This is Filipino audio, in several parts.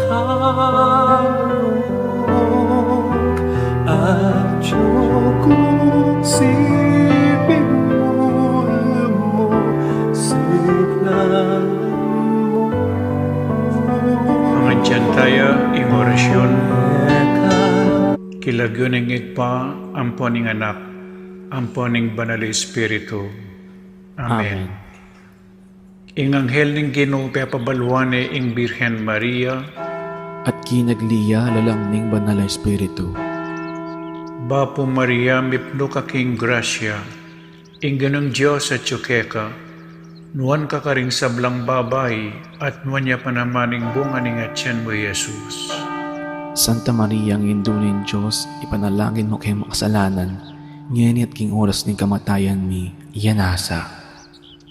kaloob at yung sipin mo, alam mo, signan mo. Pangadyan tayo, ing orasyon. Kilagyon ng igpa, amponing anak, amponing banal Espiritu. Amen. Ing anghel ng Ginoo papabalwane ing Birhen Maria, at kinagliya lalangning banal na Espiritu. Bapo Maria, mipno ka king grasya, ing ganong Diyos at yukeka, nuwan ka karing sablang babay, at nuwan niya panamaning bunga ning atyan mo, Jesus. Santa Maria, ang indunin Diyos, ipanalangin mo kay makasalanan, ngayon at king oras ng kamatayan mi, iyanasa.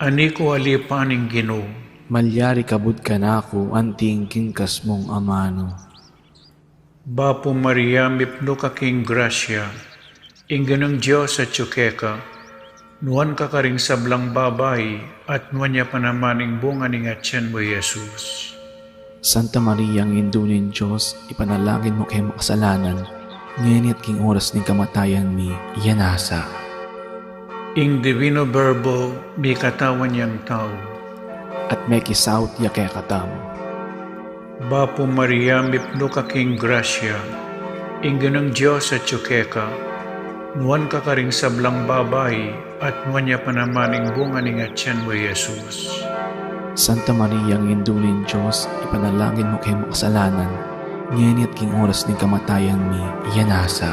Ani ko alipaning Ginoo, Malyari kabud ka na ako, anting kingkas mong amano. Bapo Maria, mipno ka king grasya, ing ganong Diyos at yukeka, nuwan ka karing sablang babay, at nuwan niya panamaning bunga ning atyan mo, Jesus. Santa Maria, ang indunin Diyos, ipanalangin mo kay makasalanan, ngayon at king oras ng kamatayan mi, iyanasa. Ing divino verbo, may katawan niyang tao. At may kisaut ya kay katam. Bapo Maria, mipno ka king grasya, ing ganong Diyos at yukeka, nuwan ka karing sablang babay, at nuwan niya panamaning bunga ning atyan mo, Jesus. Santa Maria, ang indunin Diyos, ipanalangin mo kay makasalanan, ngayon at king oras ng kamatayan mi, iyanasa.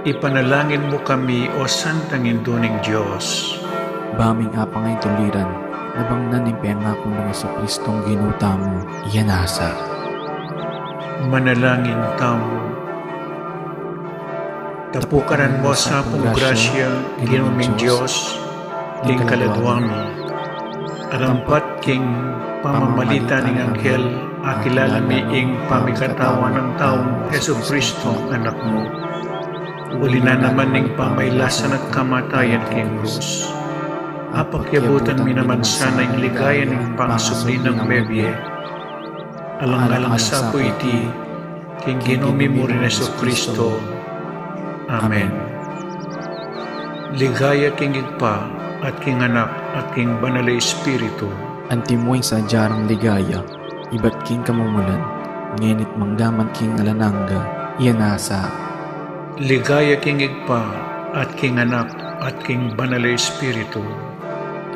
Ipanalangin mo kami, O Santang Induning Diyos. Baming apangay tuliran, nabangnan ng pangako ng Jesucristong ginuta mo, iyanasa. Manalangin tamo. Tapukaran mo sa pong grasya, ginuming Diyos, king kaladwang mo. Arampat king pamamalita ng anghel, akilala mi ing pamikatawan ng taong Jesucristo, anak mo. Uli na naman ning pamaylasan at kamatayan king krus. Apakyabutan mi naman sana ing ligaya ning pangsubli ng bebye. Alang-alang sa po iti, king ginumi mo rin Jesucristo. Amen. Ligaya king igpa, at king anak, at king banal na Espiritu. Antimoy sa jarang ligaya, iba't king kamumulan, ngenit manggaman king alananga, iyanasa. Ligaya king igpa, at king anak, at king banal na Espiritu.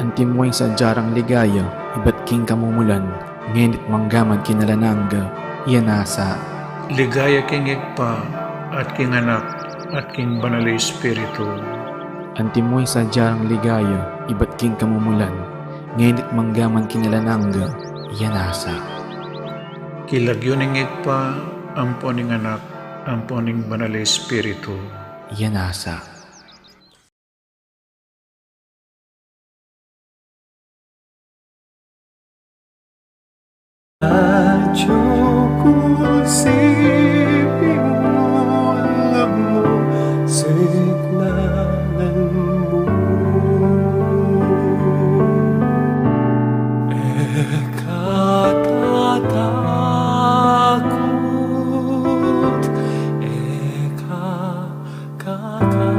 Antimoy sa jarang ligaya, iba't king kamumulan, ngenit manggaman king alananga, iyanasa. Ligaya king igpa, at king anak, at king banal na Espiritu. Antimoy sa jarang ligaya, iba't king kamumulan, ngenit manggaman king alananga, iyanasa. Kilagyo ning igpa, amponing anak, amponing banal na Espiritu. Iyanasa. At yung sipin mo, alam mo, signalan mo. Eka tatakot, eka kakarot.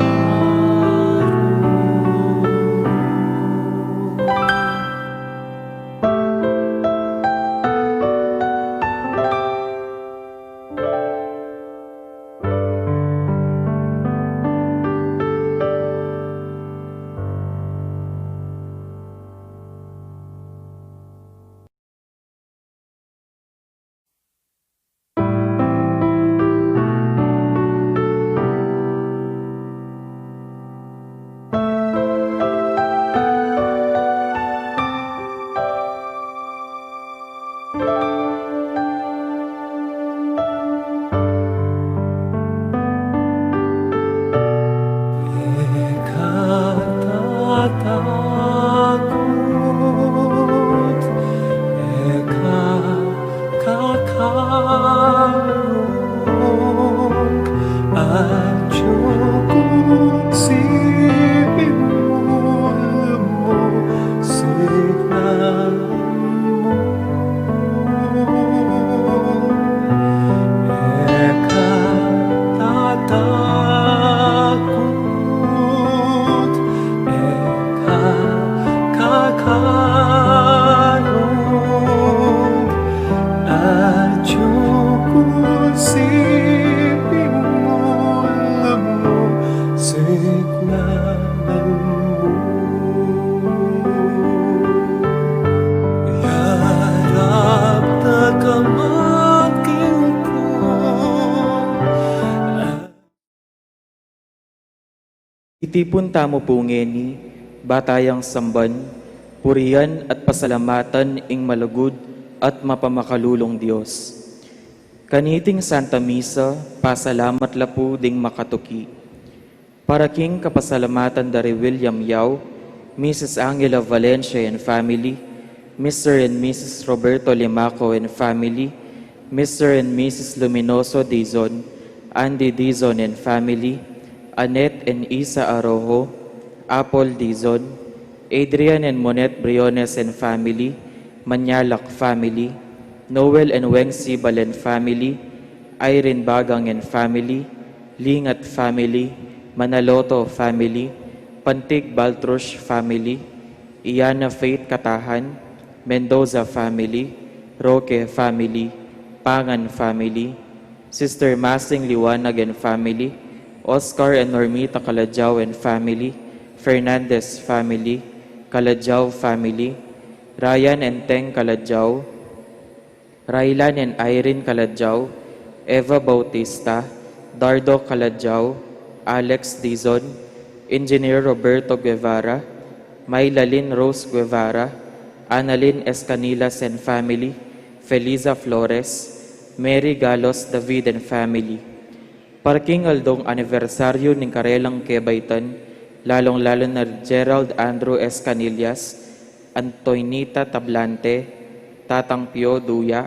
Itipon tamo po ngeni, batayang samban, purihan at pasalamatan ing malugod at mapamakalulong Diyos. Kaniting Santa Misa, pasalamat lapu ding makatuki. Para king kapasalamatan dari William Yao, Mrs. Angela Valencia and family, Mr. and Mrs. Roberto Limaco and family, Mr. and Mrs. Luminoso Dizon, Andy Dizon and family, Annette and Isa Arojo, Apple Dizon, Adrian and Monet Briones and family, Manyalak family, Noel and Weng Sibal and family, Irene Bagang and family, Lingat family, Manaloto family, Pantig Baltrush family, Iana Faith Katahan, Mendoza family, Roque family, Pangan family, Sister Masing Liwanag and family, Oscar and Normita Calajao and family, Fernandez family, Calajao family, Ryan and Teng Calajao, Raylan and Irene Calajao, Eva Bautista, Dardo Calajao, Alex Dizon, Engineer Roberto Guevara, Maylalin Rose Guevara, Annalyn Escanilas and family, Feliza Flores, Mary Galos David and family. Parking aldong anibersaryo ng Karelang Kebaytan, lalong-lalo na Gerald Andrew Escanillas, Antoinita Tablante, Tatang Pio Duya,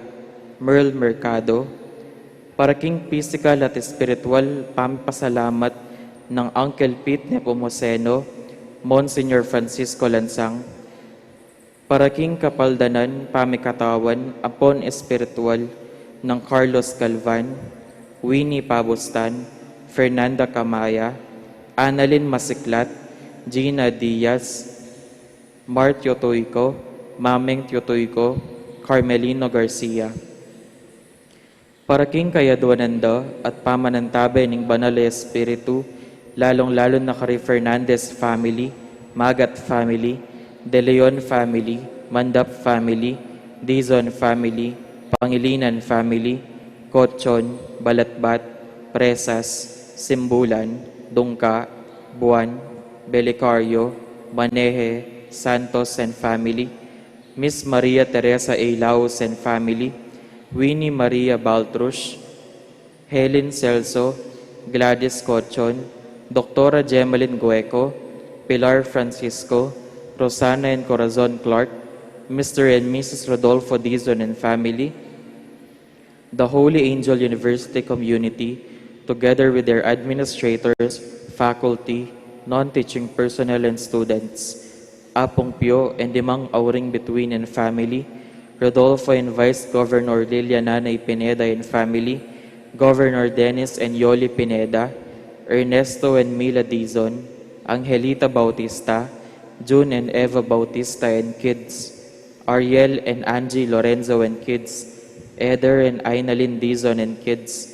Merl Mercado, paraking physical at spiritual pampasalamat ng Uncle Pete Nepomuceno, Monsignor Francisco Lansang, paraking kapaldanan pamikatawan upon espiritual ng Carlos Galvan, Winnie Pabustan, Fernanda Camaya, Annalyn Masiklat, Gina Diaz, Mart Tiotoyco, Mameng Tiotoyco, Carmelino Garcia. Paraking kayaduananda at pamanantabe ng Banal na Espiritu, lalong-lalo na kay Fernandez family, Magat family, De Leon family, Mandap family, Dizon family, Pangilinan family, Kochon, Balatbat, Presas, Simbulan, Dungka, Buwan, Belicario, Maneje, Santos and family, Miss Maria Teresa A. Laos and family, Winnie Maria Baltrush, Helen Celso, Gladys Cochon, Dr. Gemalyn Gueco, Pilar Francisco, Rosana and Corazon Clark, Mr. and Mrs. Rodolfo Dizon and family, the Holy Angel University community, together with their administrators, faculty, non-teaching personnel and students, Apong Pio and Dimang Auring Between and family, Rodolfo and Vice Governor Lilia Nanay Pineda and family, Governor Dennis and Yoli Pineda, Ernesto and Mila Dizon, Angelita Bautista, June and Eva Bautista and kids, Ariel and Angie Lorenzo and kids, Eder and Ainalyn Dizon and kids,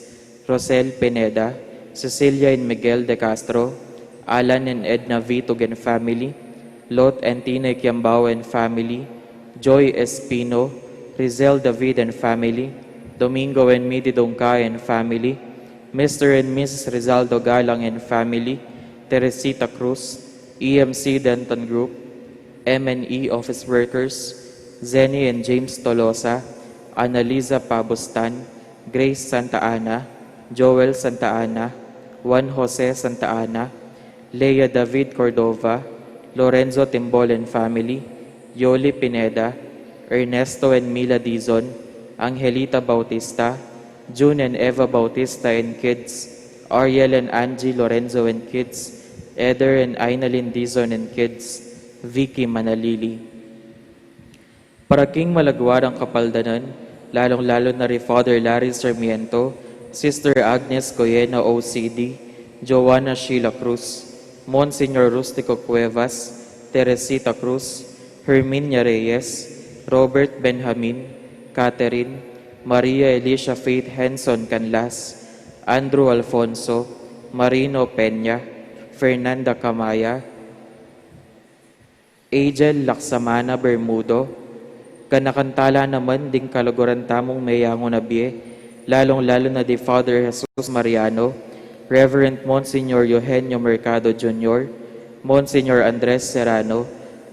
Rosel Pineda, Cecilia and Miguel De Castro, Alan and Edna Vitug and family, Lot and Tina Kiambao and family, Joy Espino, Rizel David and family, Domingo and Midi Dongka and family, Mr. and Mrs. Rizaldo Galang and family, Teresita Cruz, EMC Denton Group, M&E Office Workers, Zenny and James Tolosa, Annalisa Pabustan, Grace Santa Ana, Joel Santa Ana, Juan Jose Santa Ana, Leia David Cordova, Lorenzo Timbol and family, Yoli Pineda, Ernesto and Mila Dizon, Angelita Bautista, June and Eva Bautista and kids, Ariel and Angie Lorenzo and kids, Eder and Ainalyn Dizon and kids, Vicky Manalili. Para King Malagwarang Kapaldanan, lalong-lalo na ri Father Larry Sarmiento, Sister Agnes Goyena OCD, Joanna Sheila Cruz, Monsignor Rustico Cuevas, Teresita Cruz, Herminia Reyes, Robert Benjamin, Catherine, Maria Elisha Faith Henson Canlas, Andrew Alfonso, Marino Peña, Fernanda Camaya, Angel Laksamana Bermudo, kanakantala naman ding kalaguran tamong mayango na biye, lalong-lalo na di Father Jesus Mariano, Reverend Monsignor Eugenio Mercado Jr., Monsignor Andres Serrano,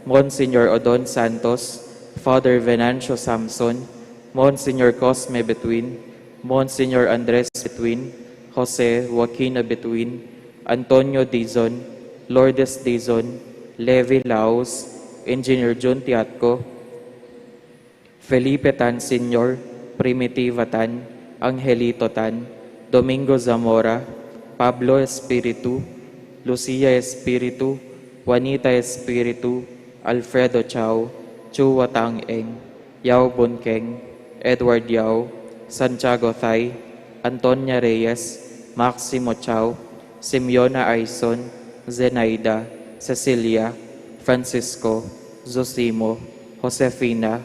Monsignor Odon Santos, Father Venancio Samson, Monsignor Cosme Betwin, Monsignor Andres Betwin, Jose Joaquina Betwin, Antonio Dizon, Lourdes Dizon, Levi Laos, Engineer Jun Tiatco, Felipe Tan Sr., Primitiva Tan, Angelito Tan, Domingo Zamora, Pablo Espiritu, Lucia Espiritu, Juanita Espiritu, Alfredo Chao, Chu Watang Eng, Yao Bunkeng, Edward Yao, Santiago Thay, Antonia Reyes, Maximo Chao, Simeona Aison, Zenaida, Cecilia, Francisco, Zosimo, Josefina,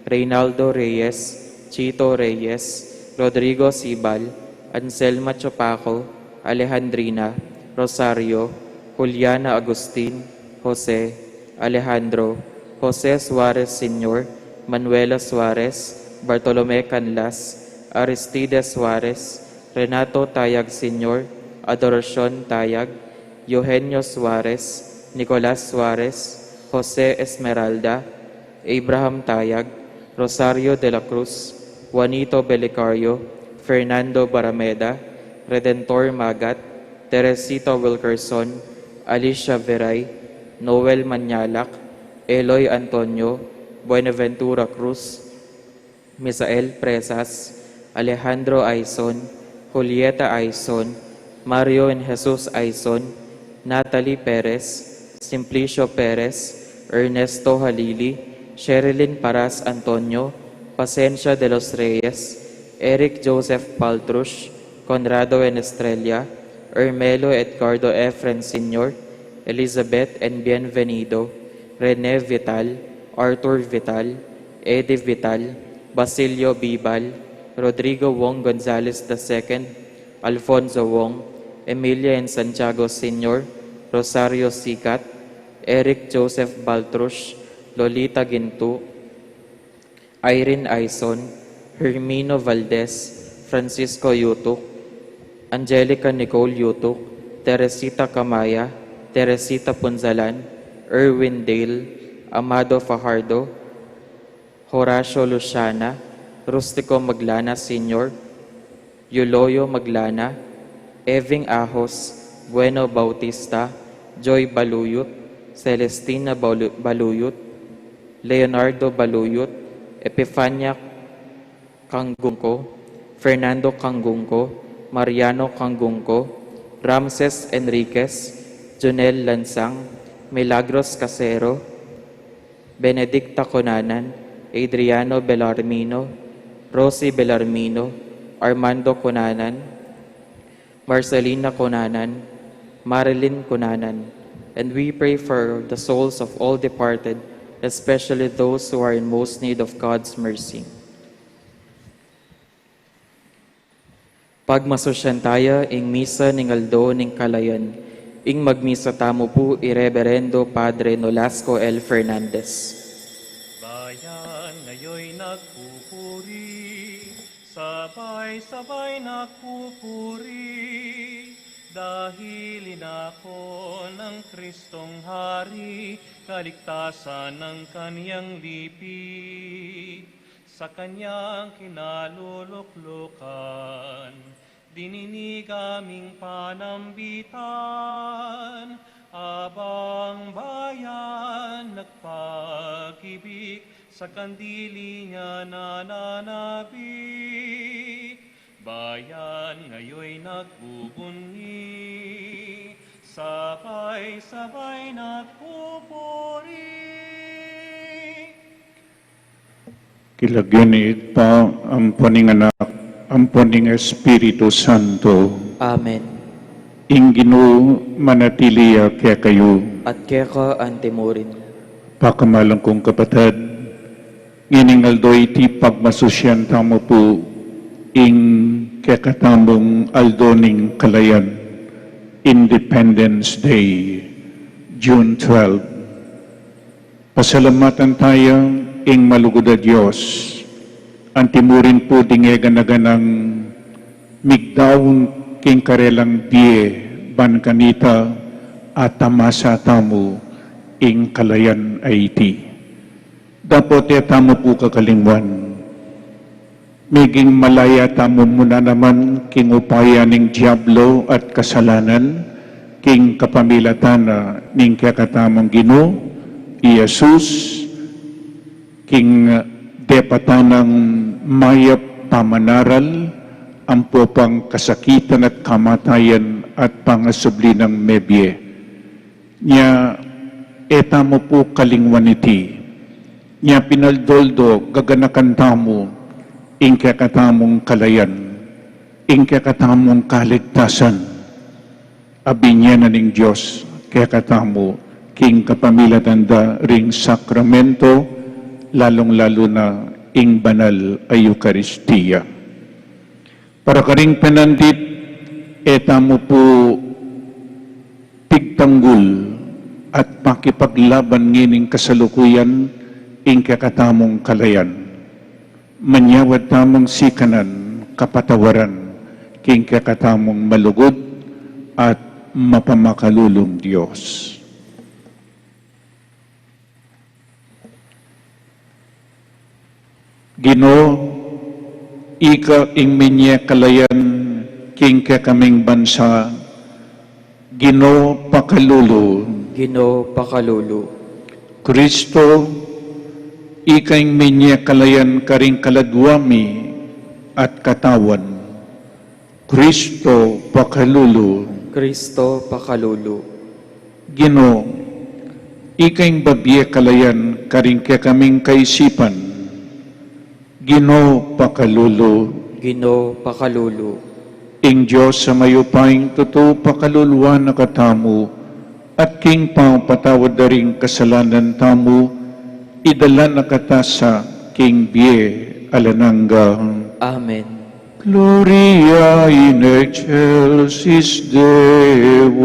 Reynaldo Reyes, Chito Reyes, Rodrigo Sibal, Anselma Chopaco, Alejandrina, Rosario, Juliana Agustin, Jose, Alejandro, Jose Suarez Sr., Manuela Suarez, Bartolome Canlas, Aristides Suarez, Renato Tayag Sr., Adoracion Tayag, Eugenio Suarez, Nicolas Suarez, Jose Esmeralda, Abraham Tayag, Rosario de la Cruz, Juanito Belicario, Fernando Barameda, Redentor Magat, Teresita Wilkerson, Alicia Veray, Noel Manyalak, Eloy Antonio, Buenaventura Cruz, Misael Presas, Alejandro Aison, Julieta Aison, Mario and Jesus Aison, Natalie Perez, Simplicio Perez, Ernesto Halili, Sherilyn Paras Antonio, Pasencia de los Reyes, Eric Joseph Paltrush, Conrado and Estrella, Ermelo Edgardo Efren Sr., Elizabeth and Bienvenido, Rene Vital, Arthur Vital, Eddie Vital, Basilio Bibal, Rodrigo Wong Gonzalez II, Alfonso Wong, Emilia and Santiago Sr., Rosario Sicat, Eric Joseph Baltrush, Lolita Gintu, Irene Aison, Hermino Valdez, Francisco Yutuk, Angelica Nicole Yutuk, Teresita Camaya, Teresita Punzalan, Erwin Dale, Amado Fajardo, Horacio Luciana, Rustico Maglana Sr., Yuloyo Maglana, Eving Ahos, Bueno Bautista, Joy Baluyut, Celestina Baluyut, Leonardo Baluyut, Epifania Kangungko, Fernando Kangungko, Mariano Kangungko, Ramses Enriquez, Jonel Lansang, Milagros Casero, Benedicta Conanan, Adriano Belarmino, Rosie Belarmino, Armando Conanan, Marcelina Conanan, Marilyn Conanan, and we pray for the souls of all departed, especially those who are in most need of God's mercy. Pagmasosyan tayo ing misa ning aldo ning kalayan, ing magmisa tamo po Ireverendo Padre Nolasco L. Fernandez. Bayan ngayoy nagpupuri, sabay-sabay nagpupuri, dahil inako ng Kristong Hari, kaligtasan ng kaniyang lipi, sa kaniyang kinaluluklukan, dininig aming panambitan, abang bayan nagpag-ibig, sa kandili niya nananabik. Bayan ngayoy nagbubunyi, sabay-sabay nagpupuri. Kilagyan pa ang paninganak, ang paning Espiritu Santo. Amen. Ingino manatiliya kaya kayo. At keka antemurin. Pakamalang kong kapatid, iningaldo iti pagmasusyan tamo po ing kakatamong aldoning kalayan, Independence Day, June 12. Pasalamatan tayo ing malugod a Diyos, antimurin po dingegan na ganang migdaon king karelang biye ban kanita at tamasa tamu ing kalayan ay iti. Dapat tamo po kakalingwan. Miging malaya tamo muna naman king upaya ning diablo at kasalanan, king kapamilatana ning kakatamang Ginoo, Iyesus, king depatanang mayap pamanaral, ang popang kasakitan at kamatayan at pangasubli ng mebye. Nya, eta mo po kalingwan iti. Nya pinaldoldo gaganakan tamo, ingke katamong kalayan, ingke katamong kaligtasan. Abinya na ning Diyos, kaya katamo, king kapamilatanda ring sakramento, lalong-lalo na ing banal ay Eucharistia. Para karing penandit, eta mo po pigtanggol at makipaglaban ngining kasalukuyan ing kakatamong kalayan. Manyawad tamong sikanan, kapatawaran, king kakatamong malugod at mapamakalulong Diyos. Ginoo, ika ing minye kalayan king kaming bansa, Ginoo pakalulu. Ginoo pakalulu. Kristo, ika ing minye kalayan karing kaladwami at katawan, Kristo pakalulu. Kristo pakalulu. Ginoo, ika ing babye kalayan karing kaming kaisipan, Ginoo pakalulu. Ginoo pakalulu. Ing Diyos sa mayupayng totoo pakaluluan na katamu, at king patawad daring kasalanan tamu, idala na katasa king biye alanangga. Amen. Gloria in excelsis Deo.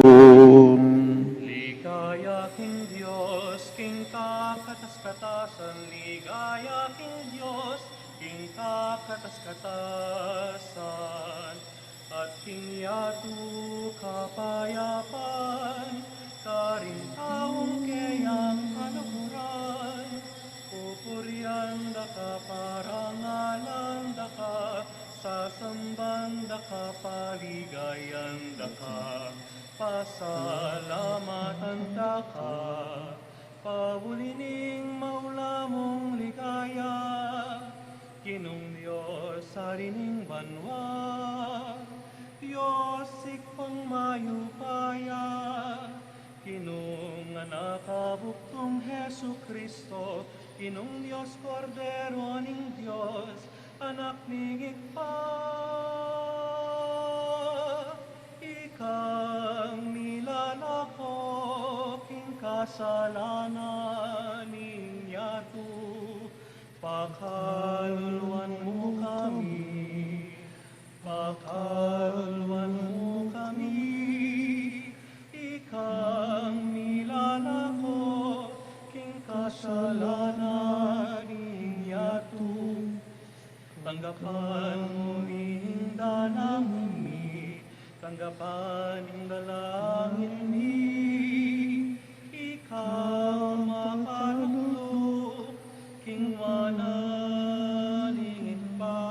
Ligaya king Diyos, king kakatas-katasan, ligaya king Diyos, king kakatas-katasan, at king yatu kapayapan, karing taong kayang kaluhuran, pupuryan da ka, parangalan da ka, sasamban da ka, paligayan da ka, pasalamatan da ka, pabulining maula mong ligaya, Ginong Diyos sarining banwa, Diyos ikpang mayupaya, Ginong anak kabuktong Hesu Kristo, Ginong Diyos Kordero ning Diyos, anak ning ikpa, ikang nilalako, king kasalanan ning yatu, pakaluluan mo kami, pakaluluan mo kami, ikang nilalako, king kasalanan ning yatu, tanggapan mo ning dalangin mi, tanggapan ning dalangin mi, ikaw makalulok, king manalingin pa,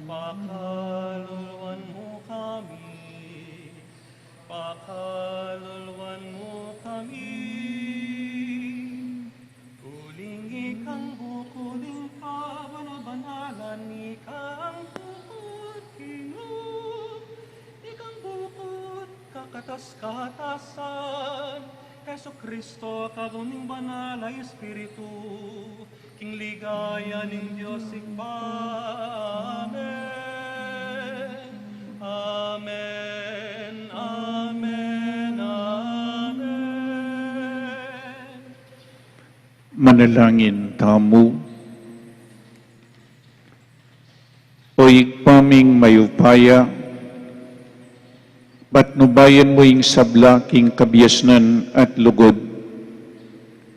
pakaluluan mo kami, pakaluluan mo kami. Kuling ikang bukuling ka, banabanalan ikang bukod, Ginoo, ikang bukod, kakatas-katasan, Hesu Kristo, kabuning banal ay Espiritu, king ligaya ning Diyos ikba. Amen. Amen. Amen. Amen. Manalangin tamu. O ikpaming mayupaya, patnubayan mo ing sabla king kabiyasnan at lugod.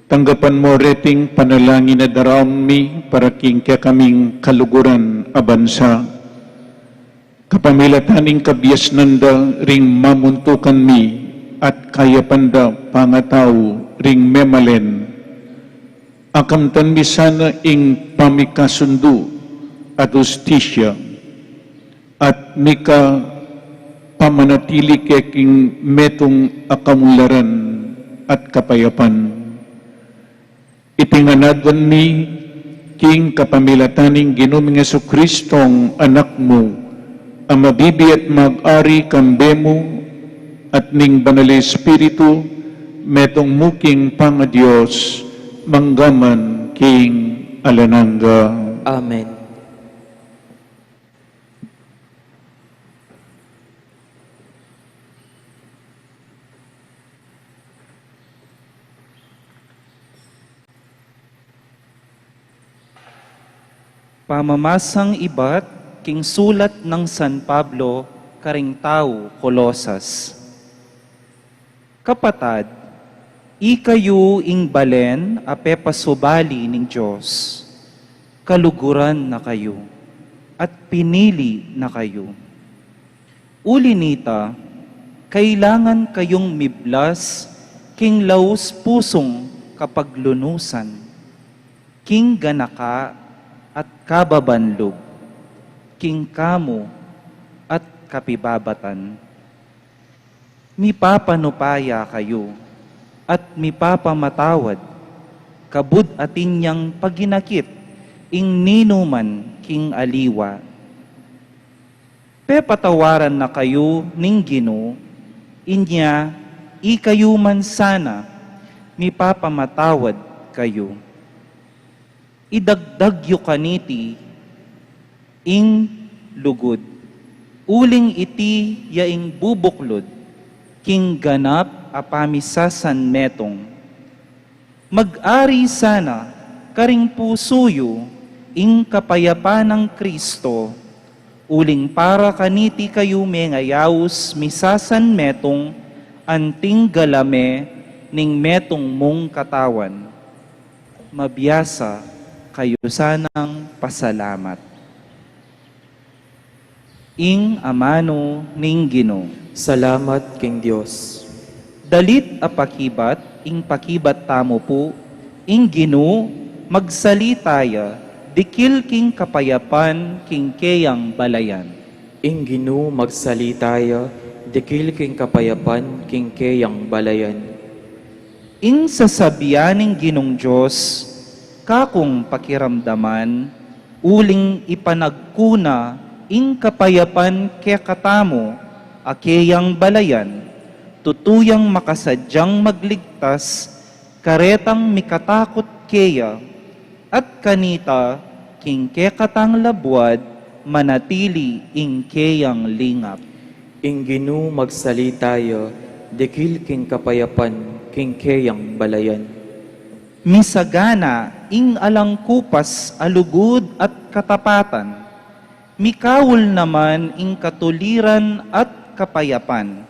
Tanggapan mo reting panalangin na darami para king kaya kaming kaluguran abansa. Kapamilataning kabias nanda ring mamuntukan mi at kaya panda pangataw ring memalen. Akamtan mi sana ing pamikasundo at justisya at mika pamanatili keking metong akamularan at kapayapan. Itinganadwan mi king kapamilataning Ginoong Jesucristong anak mo, ang mabibi at mag-ari kambemo at ning banal Espiritu, metong muking Pangadios, manggaman king alananga. Amen. Pamamasang ibat, king sulat ng San Pablo, karing tao, Kolosas. Kapatad, ikayo ing balen ape pasubali ning Diyos. Kaluguran na kayo, at pinili na kayo. Uli nita, kailangan kayong miblas, king laus pusong kapaglunusan, king ganaka, at kababanlog, king kamo at kapibabatan. Mipapanupaya kayo at mipapamatawad, kabud atin niyang paginakit, ing ninuman king aliwa. Pepatawaran na kayo ning Ginoo, inya ikayo man sana, mipapamatawad kayo. Idagdag yu kaniti ing lugod, uling iti yaing bubuklod, king ganap apamisasan metong. Mag-ari sana karing pusuyo ing kapayapan ng Kristo, uling para kaniti kayo mengayawus misasan metong anting galame ning metong mong katawan. Mabiyasa kayo sanang pasalamat. Ing amano ning Ginoo. Salamat king Dios. Dalit apakibat, ing pakibat tamo po, ing Ginoo, magsalitaya, dikil king kapayapan, king keyang balayan. Ing Ginoo magsalitaya, dikil king kapayapan, king keyang balayan. Ing sasabianing Ginong Diyos, kakong pakiramdaman, uling ipanagkuna, ing kapayapan ke katamo, akeyang balayan, tutuyang makasadyang magligtas, karetang mikatakot keya, at kanita, king ke katang labwad, manatili ing keyang lingap. Ing Ginoo magsalitaya, dikil king kapayapan, king keyang balayan. Misagana ing alangkupas alugod at katapatan, mikawul naman ing katuliran at kapayapan.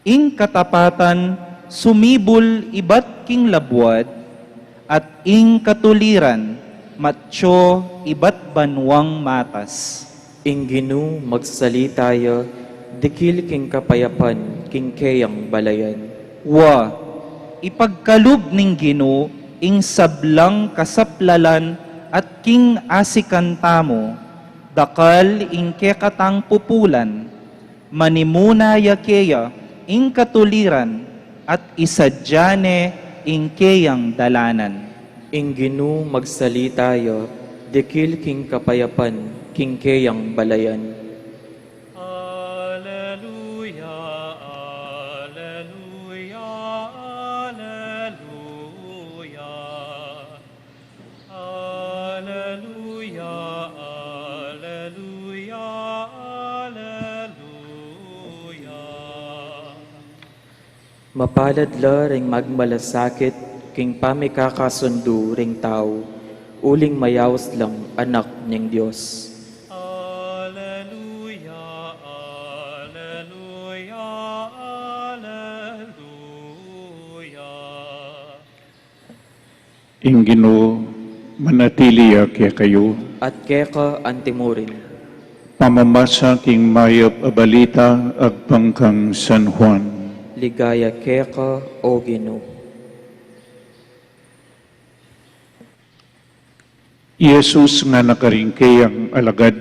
Ing katapatan sumibol ibat king labwad, at ing katuliran matyo ibat banwang matas. Ing Ginoo magsalitaya, dikil king kapayapan, king keyang balayan. Wa, ipagkalub ning Ginoo ing sablang kasaplalan at king asikan tamo, dakal ing kekatang pupulan, manimuna yakeya ing katuliran at isadyane ing keyang dalanan. Ing Ginoo magsalitaya, dikil king kapayapan, king keyang balayan. Alleluia, alleluia, alleluia. Alleluia, alleluia, alleluia. Mapalad la ring magmalasakit, king pamikakasundo ring tao, uling mayawas lang anak ning Dios. Alleluia, alleluia, alleluia. Ing Ginoo, manatili kaya kayo. At keka antimurin, Pamamasa king mayap abalita agpangkang San Juan. Ligaya keka o Ginoo. Jesus nga nakaringkay ang alagad,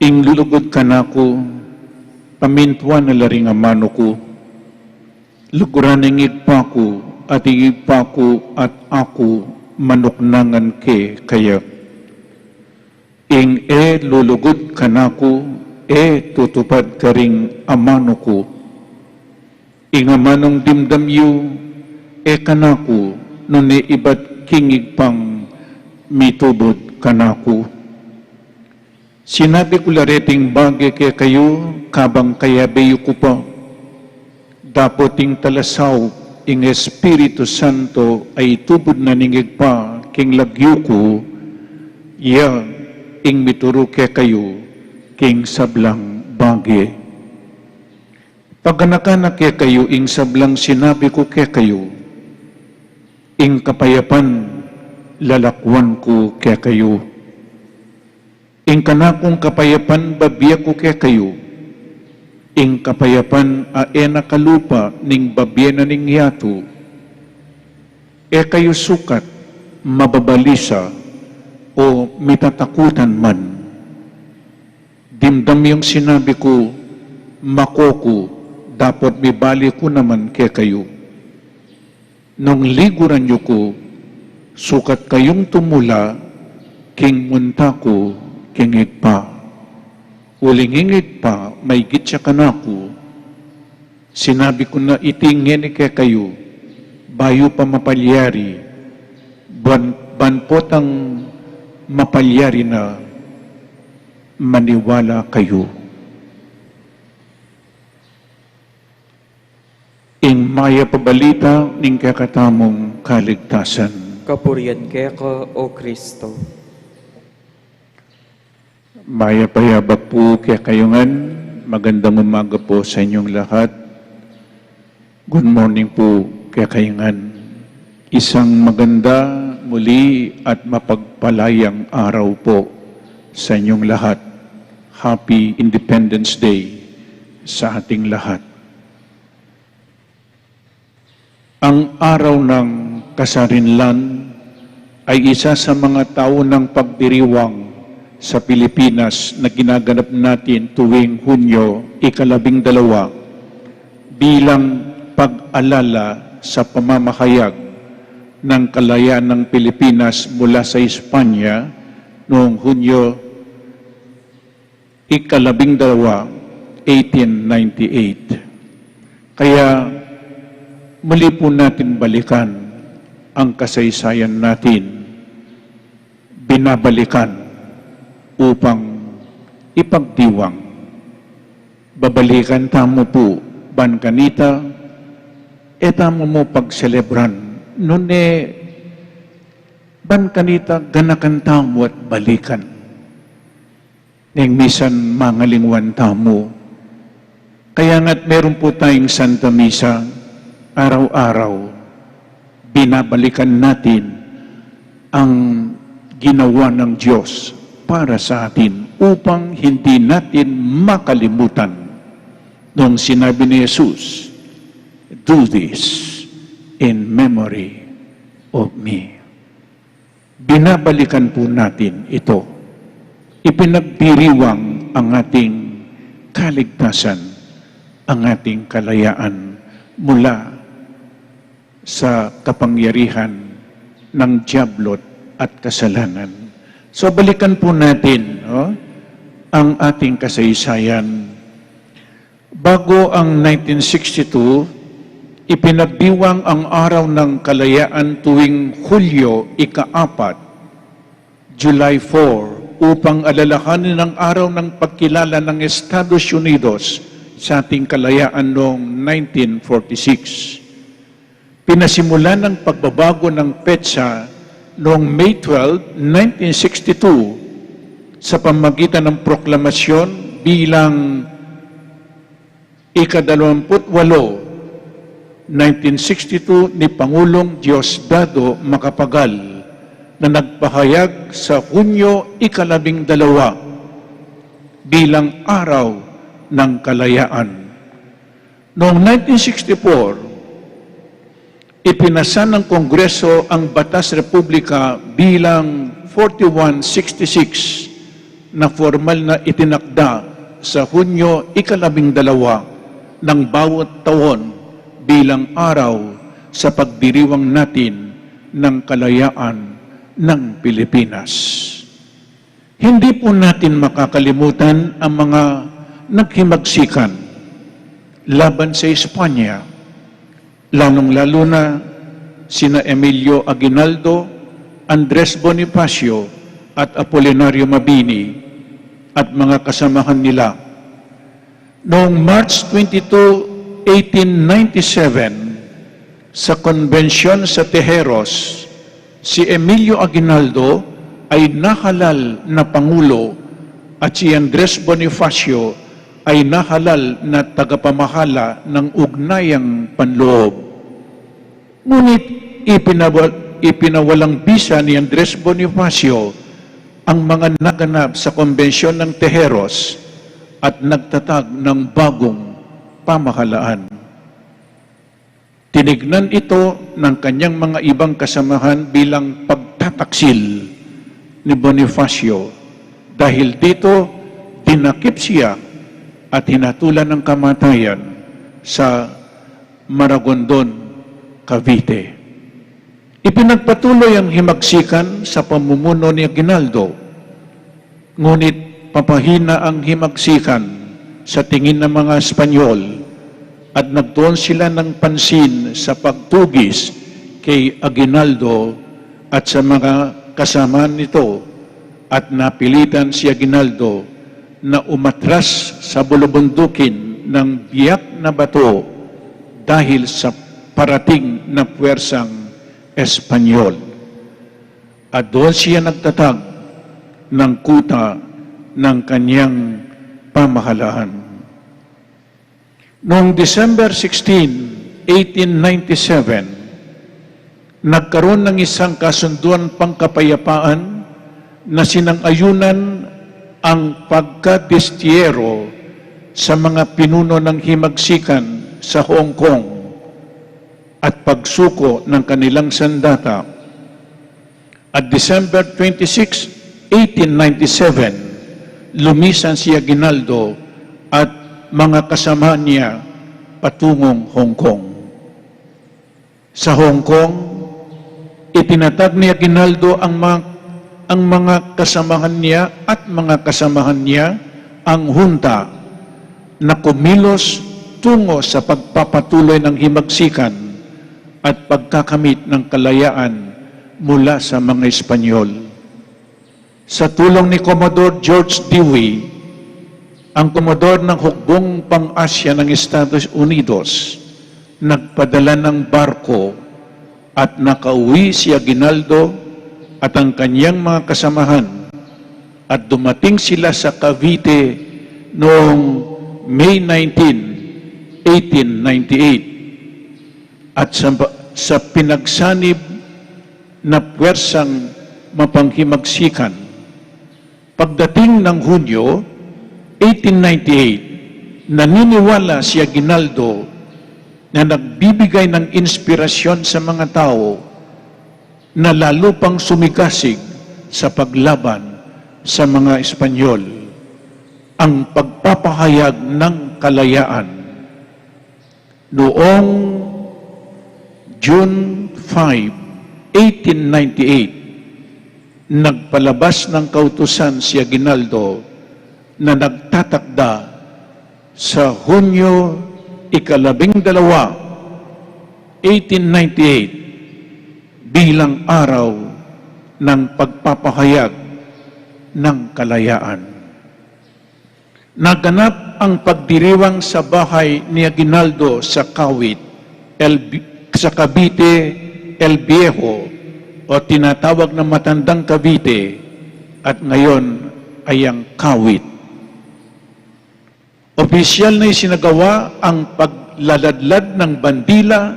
inglulugod ka na ko, pamintuan na laring amano ko, luguran ingig pa ko, at ingig pa ko, at ako manuknangan ke kaya. Ing lulugod ka na ko, tutupad ka ring amano ko. Ing amanong dimdamyo, kanako, nun iba't kingig pang mitubod kanako. Sinabi ko lareting bagay kaya kayo, kabang kayabayo ko pa. Dapoting talasaw, ing Espiritu Santo ay tubod na ningig pa, king lagyo ko, ing mituro kaya kayo, king sablang bagay. Paganakan na kaya kayo, ing sablang sinabi ko kaya kayo, ing kapayapan, lalakwan ko kaya kayo. Ing kanakong kapayapan, babiya ko kaya kayo. Ing kapayapan, aena kalupa, ning babiya na ning yato. Kayo sukat, mababalisa, o mitatakutan man. Dimdam yung sinabi ko, makoko, dapat mibali ko naman kaya kayo. Nung liguran niyo ko, sukat kayong tumula, king munta ko, kingig pa. Ulingingig pa, may gitsa ka na ko. Sinabi ko na itingin kaya kayo, bayo pa mapalyari, banpot ang mapalyari na maniwala kayo. Ing maya pabalita ning kakatamong kaligtasan. Kapurian keka o Kristo. Maya payabak po kaya kayungan. Magandang umaga po sa inyong lahat. Good morning po kaya kayungan. Isang maganda muli at mapagpalayang araw po sa inyong lahat. Happy Independence Day sa ating lahat. Ang araw ng kasarinlan ay isa sa mga taon ng pagdiriwang sa Pilipinas na ginaganap natin tuwing Hunyo 12 bilang pag-alala sa pamamahayag ng kalayaan ng Pilipinas mula sa Espanya noong Hunyo 12, 1898. Kaya muli po natin balikan ang kasaysayan natin, binabalikan upang ipagdiwang. Babalikan tamo po, ban kanita, tamo mo pagselebran. Noon ban kanita, ganakan tamo at balikan. Neng misan mangalingwan tamo. Kaya nga't meron po tayong Santa Misa, araw-araw, binabalikan natin ang ginawa ng Diyos para sa atin upang hindi natin makalimutan nung sinabi ni Jesus, "Do this in memory of me." Binabalikan po natin ito. Ipinagdiriwang ang ating kaligtasan, ang ating kalayaan mula sa kapangyarihan ng diablot at kasalanan. So balikan po natin ang ating kasaysayan. Bago ang 1962, ipinagdiwang ang araw ng kalayaan tuwing Hulyo 4, July 4, upang alalahanin ang araw ng pagkilala ng Estados Unidos sa ating kalayaan noong 1946. Pinasimulan ng pagbabago ng petsa noong May 12, 1962 sa pamamagitan ng proklamasyon bilang ika-28, 1962 ni Pangulong Diosdado Macapagal na nagpahayag sa Hunyo 12 bilang araw ng kalayaan. Noong 1964, ipinasa ng Kongreso ang Batas Republika bilang 4166 na formal na itinakda sa Hunyo 12 ng bawat taon bilang araw sa pagdiriwang natin ng kalayaan ng Pilipinas. Hindi po natin makakalimutan ang mga naghimagsikan laban sa Espanya, lalong-lalo na sina Emilio Aguinaldo, Andres Bonifacio at Apolinario Mabini at mga kasamahan nila. Noong March 22, 1897, sa konbensyon sa Tejeros, si Emilio Aguinaldo ay nahalal na Pangulo at si Andres Bonifacio ay nahalal na tagapamahala ng ugnayang panloob. Ngunit ipinawalang bisa ni Andres Bonifacio ang mga naganap sa konbensyon ng Tejeros at nagtatag ng bagong pamahalaan. Tinignan ito ng kanyang mga ibang kasamahan bilang pagtataksil ni Bonifacio. Dahil dito, dinakip siya at hinatulan ng kamatayan sa Maragondon, Cavite. Ipinagpatuloy ang himagsikan sa pamumuno ni Aguinaldo. Ngunit papahina ang himagsikan sa tingin ng mga Espanyol at nagtuon sila ng pansin sa pagtugis kay Aguinaldo at sa mga kasama nito at napilitan si Aguinaldo na umatras sa bulubundukin ng biyak na bato dahil sa parating na puwersang Espanyol. At doon siya nagtatag ng kuta ng kanyang pamahalaan. Noong December 16, 1897, nagkaroon ng isang kasunduan pangkapayapaan na sinang-ayunan ang pagkadistiyero sa mga pinuno ng himagsikan sa Hong Kong at pagsuko ng kanilang sandata. At December 26, 1897, lumisan si Aguinaldo at mga kasama niya patungong Hong Kong. Sa Hong Kong, itinatag ni Aguinaldo ang mga kasamahan niya at mga kasamahan niya ang hunta na kumilos tungo sa pagpapatuloy ng himagsikan at pagkakamit ng kalayaan mula sa mga Espanyol. Sa tulong ni Commodore George Dewey, ang komodor ng hukbong pang-Asya ng Estados Unidos, nagpadala ng barko at nakauwi si Aguinaldo at ang kanyang mga kasamahan at dumating sila sa Cavite noong May 19, 1898 at sa pinagsanib na puwersang mapanghimagsikan. Pagdating ng Hunyo 1898, naniniwala si Aguinaldo na nagbibigay ng inspirasyon sa mga tao na lalo pang sumigasig sa paglaban sa mga Espanyol, ang pagpapahayag ng kalayaan. Noong June 5, 1898, nagpalabas ng kautusan si Aguinaldo na nagtatakda sa Hunyo 12, 1898 bilang araw ng pagpapahayag ng kalayaan. Naganap ang pagdiriwang sa bahay ni Aguinaldo sa sa Cavite El Viejo o tinatawag na Matandang Cavite at ngayon ay ang Kawit. Opisyal na isinagawa ang paglaladlad ng bandila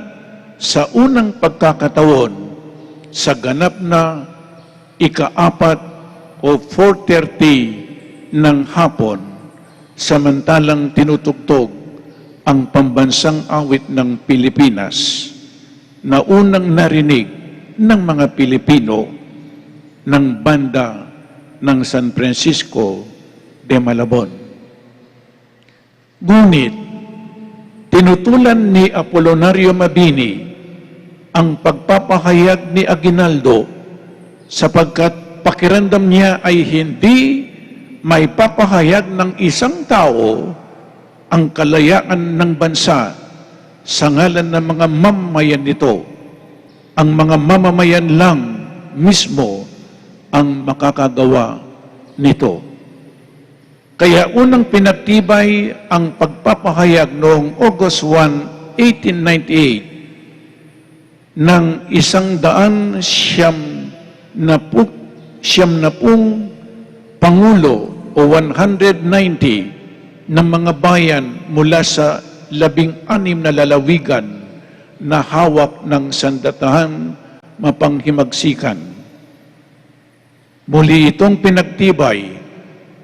sa unang pagkakataon sa ganap na ika-4 o 4:30 ng hapon samantalang tinutugtog ang pambansang awit ng Pilipinas na unang narinig ng mga Pilipino ng banda ng San Francisco de Malabon. Ngunit, tinutulan ni Apolonario Mabini ang pagpapahayag ni Aguinaldo sapagkat pakiramdam niya ay hindi may papahayag ng isang tao ang kalayaan ng bansa sa ngalan ng mga mamamayan nito. Ang mga mamamayan lang mismo ang makakagawa nito. Kaya unang pinagtibay ang pagpapahayag noong August 1, 1898 ng 190 Pangulo o 190 ng mga bayan mula sa 16 na lalawigan na hawak ng sandatahang mapanghimagsikan. Muli itong pinagtibay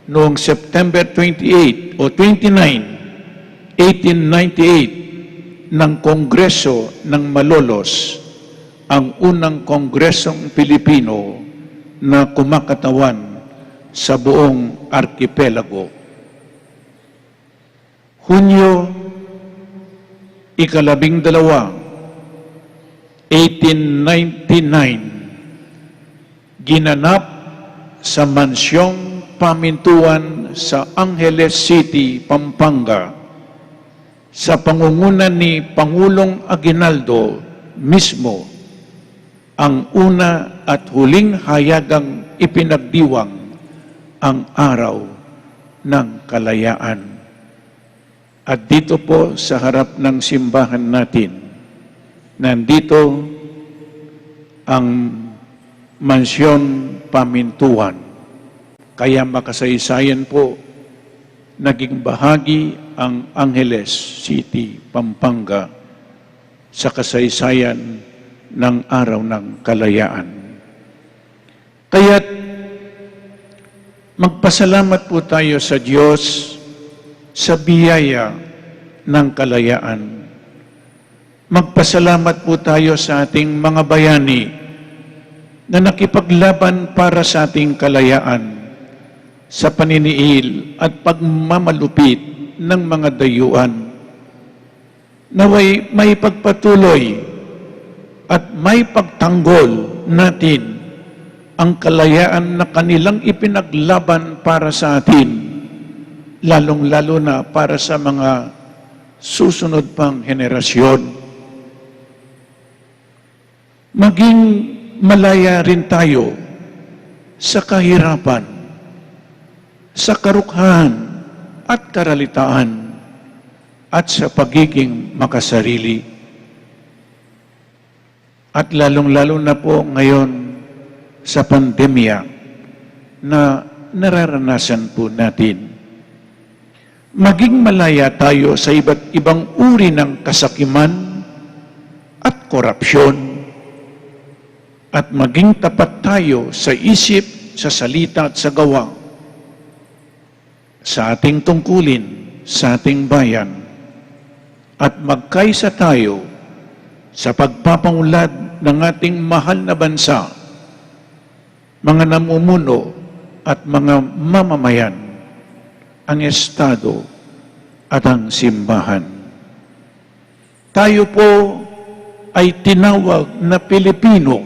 noong September 28 o 29, 1898 ng Kongreso ng Malolos, ang unang Kongresong Pilipino na kumakatawan sa buong arkipelago. Hunyo, 12, 1899, ginanap sa mansyong pamintuan sa Angeles City, Pampanga, sa pangunguna ni Pangulong Aguinaldo mismo, ang una at huling hayagang ipinagdiwang ang araw ng kalayaan. At dito po sa harap ng simbahan natin, nandito ang mansyon pamintuan. Kaya makasaysayan po, naging bahagi ang Angeles City, Pampanga sa kasaysayan ng araw ng kalayaan. Kaya't magpasalamat po tayo sa Diyos sa biyaya ng kalayaan. Magpasalamat po tayo sa ating mga bayani na nakipaglaban para sa ating kalayaan sa paniniil at pagmamalupit ng mga dayuhan. Naway may pagpatuloy at may pagtanggol natin ang kalayaan na kanilang ipinaglaban para sa atin, lalong-lalo na para sa mga susunod pang henerasyon. Maging malaya rin tayo sa kahirapan, sa karukhahan at karalitaan, at sa pagiging makasarili. At lalong-lalo na po ngayon sa pandemya na nararanasan po natin. Maging malaya tayo sa iba't ibang uri ng kasakiman at korupsyon, at maging tapat tayo sa isip, sa salita at sa gawa, sa ating tungkulin, sa ating bayan, at magkaisa tayo sa pagpapangulad ng ating mahal na bansa, mga namumuno at mga mamamayan, ang estado at ang simbahan. Tayo po ay tinawag na Pilipino.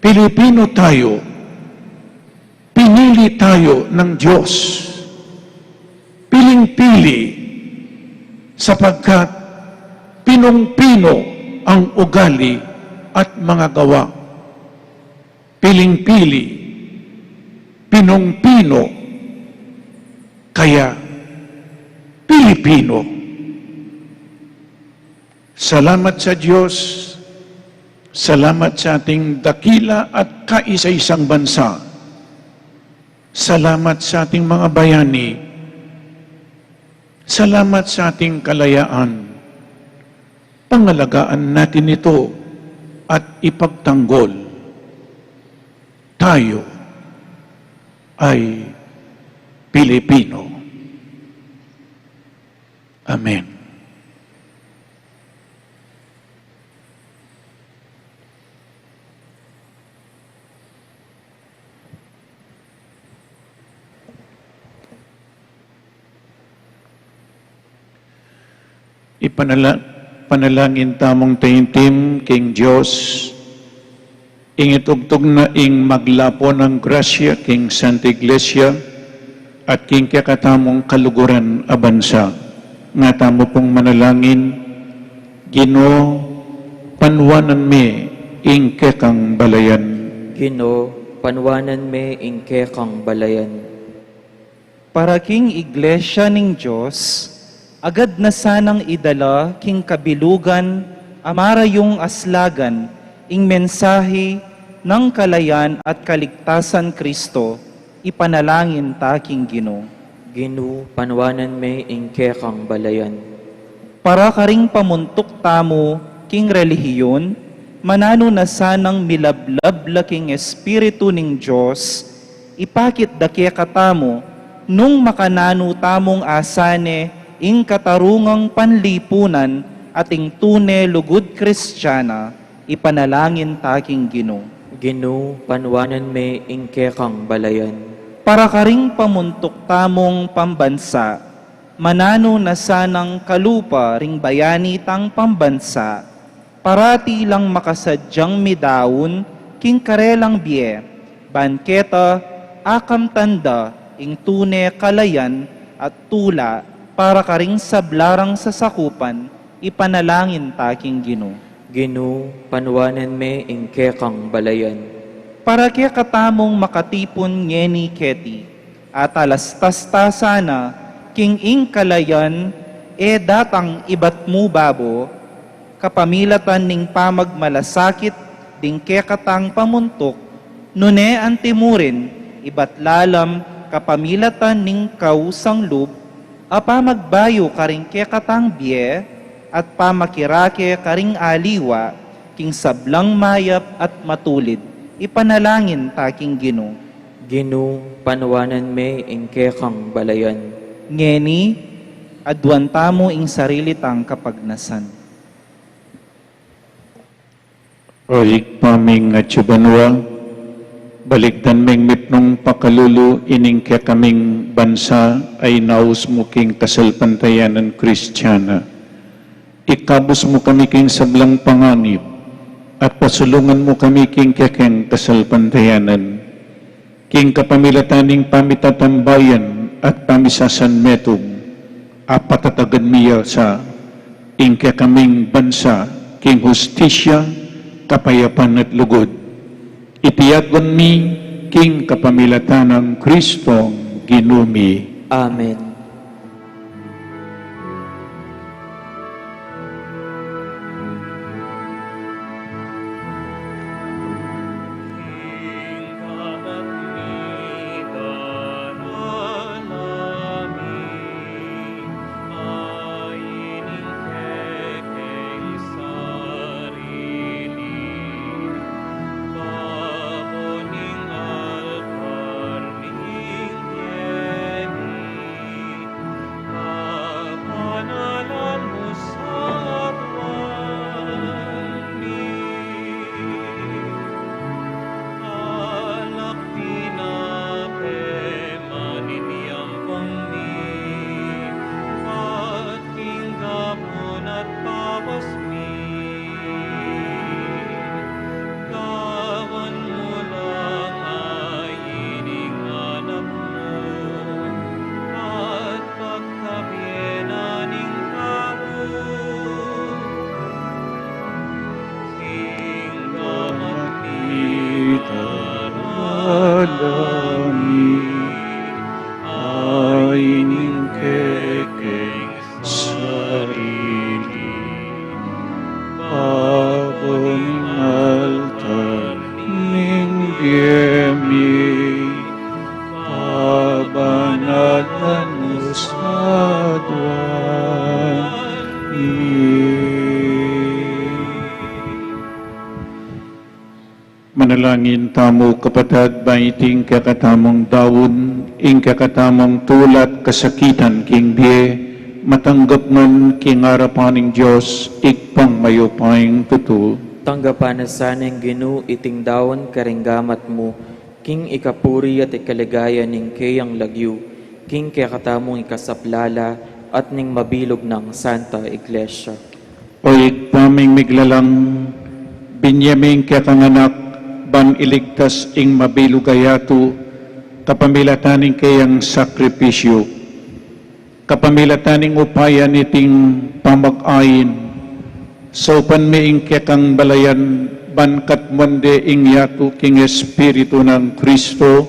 Pilipino tayo. Pinili tayo ng Diyos. Piling-pili sapagkat pinong-pino ang ugali at mga gawa. Piling-pili, pinong-pino, kaya Pilipino. Salamat sa Diyos, salamat sa ating dakila at kaisa-isang bansa. Salamat sa ating mga bayani. Salamat sa ating kalayaan. Pangalagaan natin ito at ipagtanggol. Tayo ay Pilipino. Amen. Panalangin tamong taintim king Diyos, ingit ugtog na ing maglapo ng grasya king Santa Iglesia at king kakatamong kaluguran a bansa. Nga tamo pong manalangin, Ginoo, panwanan me ing kekang balayan. Ginoo, panwanan me ing kekang balayan. Para king iglesia ning Diyos, agad na sanang idala king kabilugan, amara yung aslagan, ing mensahe ng kalayan at kaligtasan Kristo, ipanalangin ta king Ginoo. Ginoo, panwanan me ing kekang balayan. Para karing pamuntok tamo king relihiyon, manano na sanang milablab laking espiritu ning Diyos, ipakit dake katamo, nung makanano tamong asane, ing katarungang panlipunan ating tune lugod Kristiyana, ipanalangin taking Ginoo. Ginoo, panwanan me ing kekang balayan. Para karing pamuntok tamong pambansa, manano na sanang kalupa ring bayani tang pambansa, parati lang makasadyang midawon, king karelang biye, banketa, akam tanda, ing tune kalayan at tula, para karing sablarang sasakupan, ipanalangin taking Ginoo. Ginoo, panwanan me ing kekang balayan. Para kaya katamong makatipon ngeni keti, at alastas ta sana, king ing kalayan, datang ibat mo babo, kapamilatan ning pamagmalasakit, ding kekatang pamuntok, nune antimurin, ibat lalam, kapamilatan ning kausang lub, apa magbayo karing kekatang biye, at pamakirake karing aliwa, king sablang mayap at matulid, ipanalangin taking Ginoo. Ginoo, panwanan me ing kekang balayan. Ngeni, adwan tamo ing sarili tang kapagnasan. Roig paming nga tsubanwa, baligdan ming mitnong pakalulu ining kaya kaming bansa ay naus mo king kasalpantayanan Kristiyana. Ikabos mo kami king sablang panganib at pasulungan mo kami king kekeng kasalpantayanan. King kapamilataning pamitatambayan at pamisasan metong apatatagan miya sa ing kaya kaming bansa king hustisya, kapayapan at lugod. Itiyagon mi king kapamilatan ng Kristong Ginumi. Amen. Manalangin tamo kapatag baiting kakatamong dawon, ing kakatamong tulat kasakitan king biye, matanggap ngan king arapaning Diyos, igpang mayupayng tutu. Tanggapan na sanang Ginu iting daon karinggamat mo, king ikapuri at ikaligaya ning kayang lagyu, king kakatamong ikasaplala at ning mabilog ng Santa Iglesia. O igpaming miglalang, binyaming kakanganak, ban iligtas ing mabilugayato, kapamilataning kayang sakripisyo, kapamilataning upaya niting pamag-ayin, so panmiing kekang balayan, ban katmande ing yato king Espiritu ng Kristo,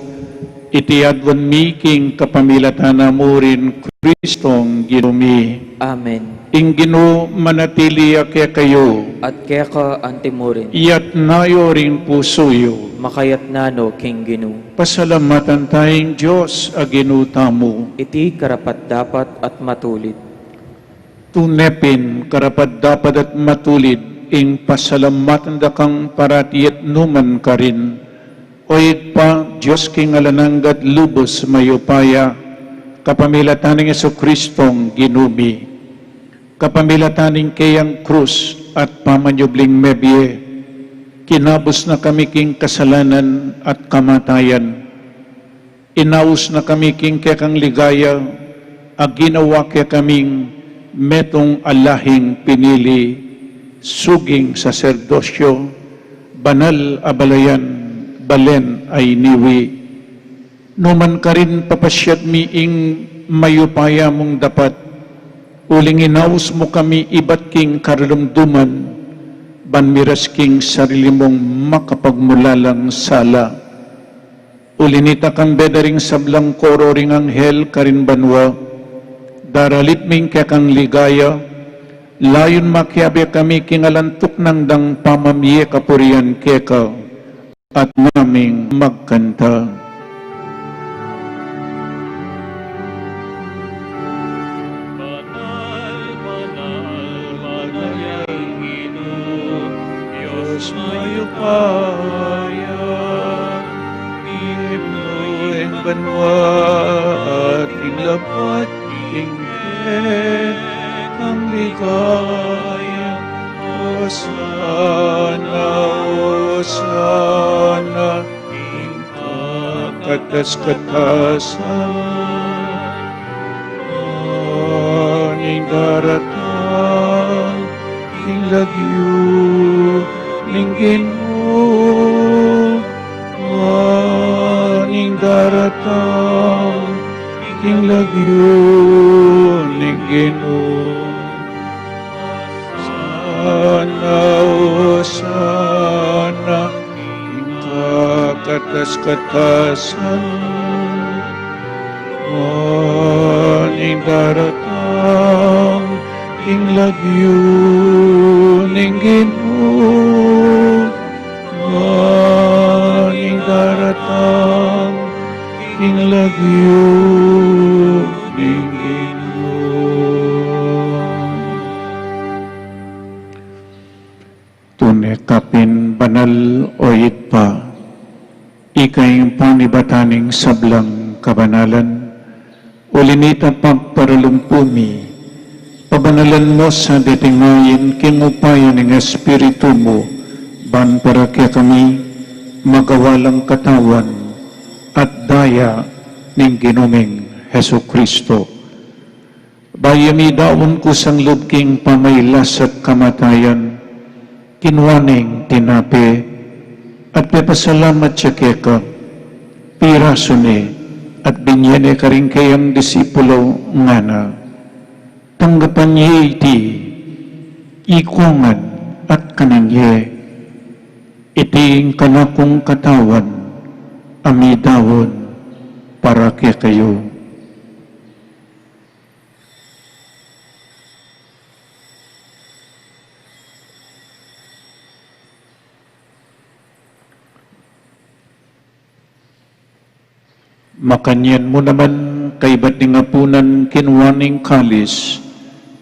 itiadwan mi king kapamilatana mo rin Kristong ginumi. Amen. Ing Gino manatili ake kayo, At keka antimurin, iyat nayo ring pusoyo, makayat nano king Ginu. pasalamatan tayong Diyos aginutamo. Iti karapat dapat at matulid. Tunepin karapat dapat at matulid, ing pasalamatan da kang paratiet numan ka rin. O pa, Diyos king alananggat lubos mayupaya, kapamilataning Jesukristong ginumi. Kapamilataning kayang krus at pamanyubling mebye, kinabos na kami king kasalanan at kamatayan. Inaus na kami king kekang ligaya, ag ginawa kaya kaming metong alahing pinili, suging saserdosyo, banal abalayan, balen ay niwi. Numan ka rin papasyat miing mayupaya mong dapat, uling inaus mo kami ibat king karalumduman, banmiras king sarili mong makapagmulalang sala. Ulinita kang bedaring sablang koro ring anghel karin banwa, daralit ming kekang ligaya, layon makiabi kami king alantok ng dang pamamye kapurian keka, at naming magkanta. Diyos mayupaya, ihip mo ang banwa at inglapat tingin ang ligaya. Osana, ing katas-katasan, aning daratang, ing lagyu, ninggin mo, aning daratang, ing lagyu, ninggin mo. Sana, ing kakatas-katasan, aning daratang, ing lagyu, ninggin mo, aning daratang, ing lagyu, ninggin mo. Tunekapin banal o itpa, ikay panibataning sablang kabanalan, ulinita pagparalumpumi, pabanalan mo sa detingayin kingupayan ng Espiritu mo, ban para kaya kami magawalang katawan at daya ng ginuming Heso Kristo. Bayami daon ko sang lubking pamaylas at kamatayan, kinwaning tinapi, at pepasalamat siya keka, piraso ni, at binyene ka rin kayang disipulo nga na, tanggapan niya iti, ikungan at kanangye, iting kanakong katawan, amidawon, para kaya kayo. Makanyan mo naman kay ba't ningapunan kinwaning kalis,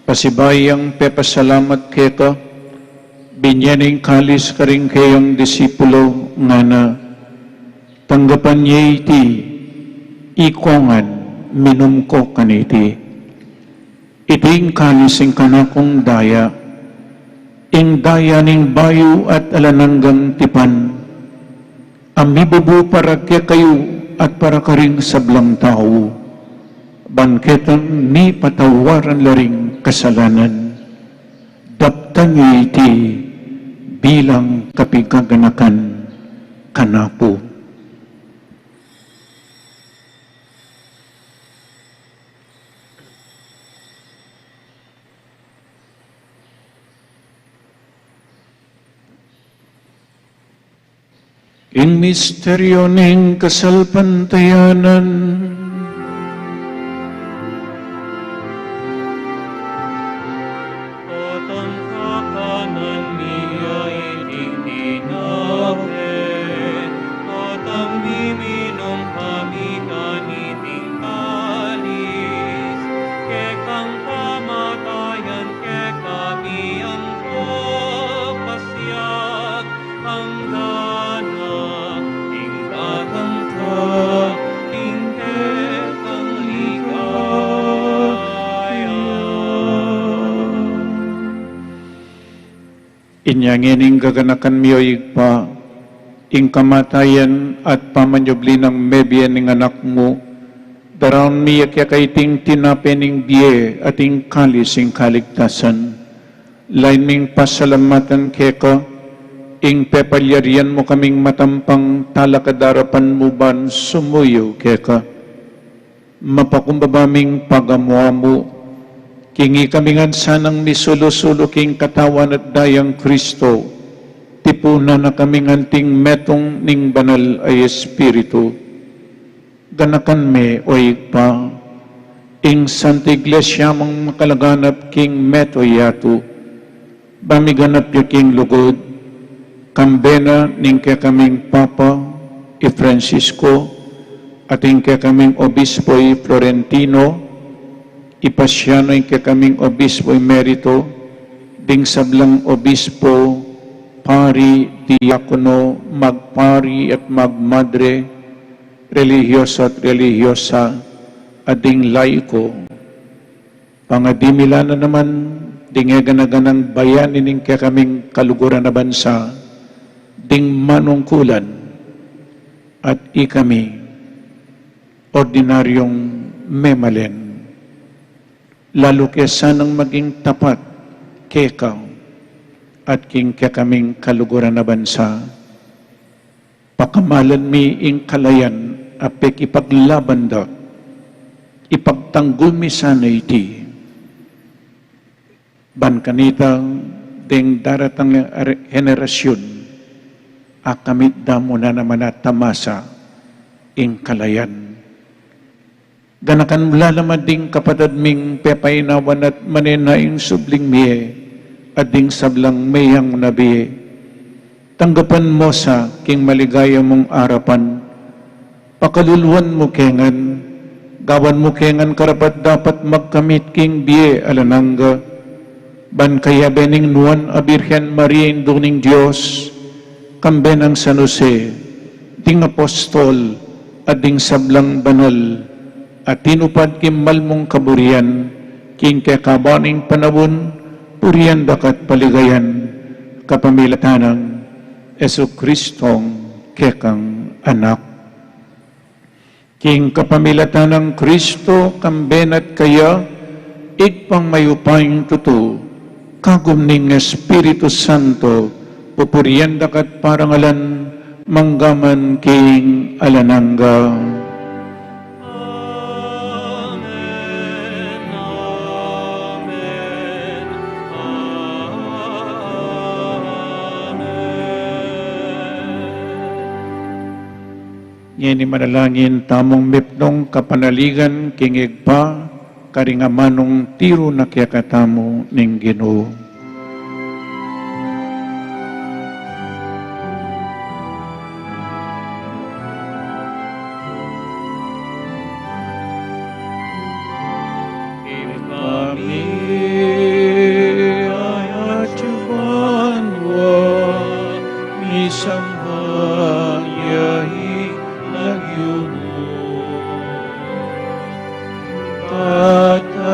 pasibayang pepasalamat keka, binyaning kalis ka rin kayang disipulo nga na, tanggapan niya iti, ikongan, minum ko kaniti, Iting kalising kanakong daya, ing daya ning bayu at alananggang tipan, amibubu para kaya kayo at para karing sablang tao, bangketang ni patawaran laring kasalanan, daptan iti bilang kapigaganakan kanapo. In misteryo ning kasalpantayanan, Otong kakanan niya itinapin, otong miminong kami kaniting kalis, kekang pamatayan ke kami ang kapasyag, ang dana, ingkatang ka, ingketang ligaya. inyangining gaganakan miyo igpa, ing kamatayan at pamanyobli ng mebian ng anak mo, daran miya kaya kaiting tinapening biye at ing kalis ing kaligtasan, laining pasalamatan keka, ing pepalyarian mo kaming matampang talakadarapan mo ban sumuyo keka, mapakumbabaming pagamuha mo, kingi kami nga sanang misulo-sulo king katawan at dayang Kristo, tipuna na kami nganting metong ning banal ay Espiritu. Ganakan me o igpa, ing Santa Iglesia mong makalaganap king meto yato, bamiganap ya king lugod, kambena ning kaya kaming Papa, i Francisco, at ing kaya kaming Obispo i Florentino, ipasyano ing kaya kaming Obispo Emerito, ding sablang Obispo, Pari, Diakono, Magpari at Magmadre, religyoso at religyosa, ading laiko. Pangadimila na naman, dingeganang bayanin ing kaya kaming kaluguran na bansa, ding manungkulan, at ikami, ordinaryong memalen. Lalo kaya sanang maging tapat kekaw at king kaya kaming kaluguran na bansa. Pakamalan mi ing kalayan apik ipaglaban da, ipagtanggol mi sana iti. Ban kanita ding daratang henerasyon, akamit damo na naman at tamasa ing kalayan. Ganakan mulalamad ding kapatid ming pepainawan at manenaing subling miye, at ding sablang mayang nabiye. Tanggapan mo sa king maligaya mong arapan, pakaluluan mo kengan, gawan mo kengan karapat dapat magkamit king biye alanangga, ban kaya bening nuan a Birhen Maria induning Diyos, kambenang San Jose, ding apostol, at ding sablang banal, at tinupad kimal mong kaburian, king kekabaning panawon, purian dakat paligayan, kapamilatanang Yesu Kristong kekang anak. King kapamilatanang Kristo, kambenat kaya, igpang mayupayang tuto, kagum ning Espiritu Santo, pupurian dakat parangalan, manggaman king alanangga. Ngeni manalangin tamong mipnong kapanaligan kingig pa karingamanong tiro na kiyakatamo ning Ginoo. Kami ayat Tuhan wa misambah yahi lagyumo tatanging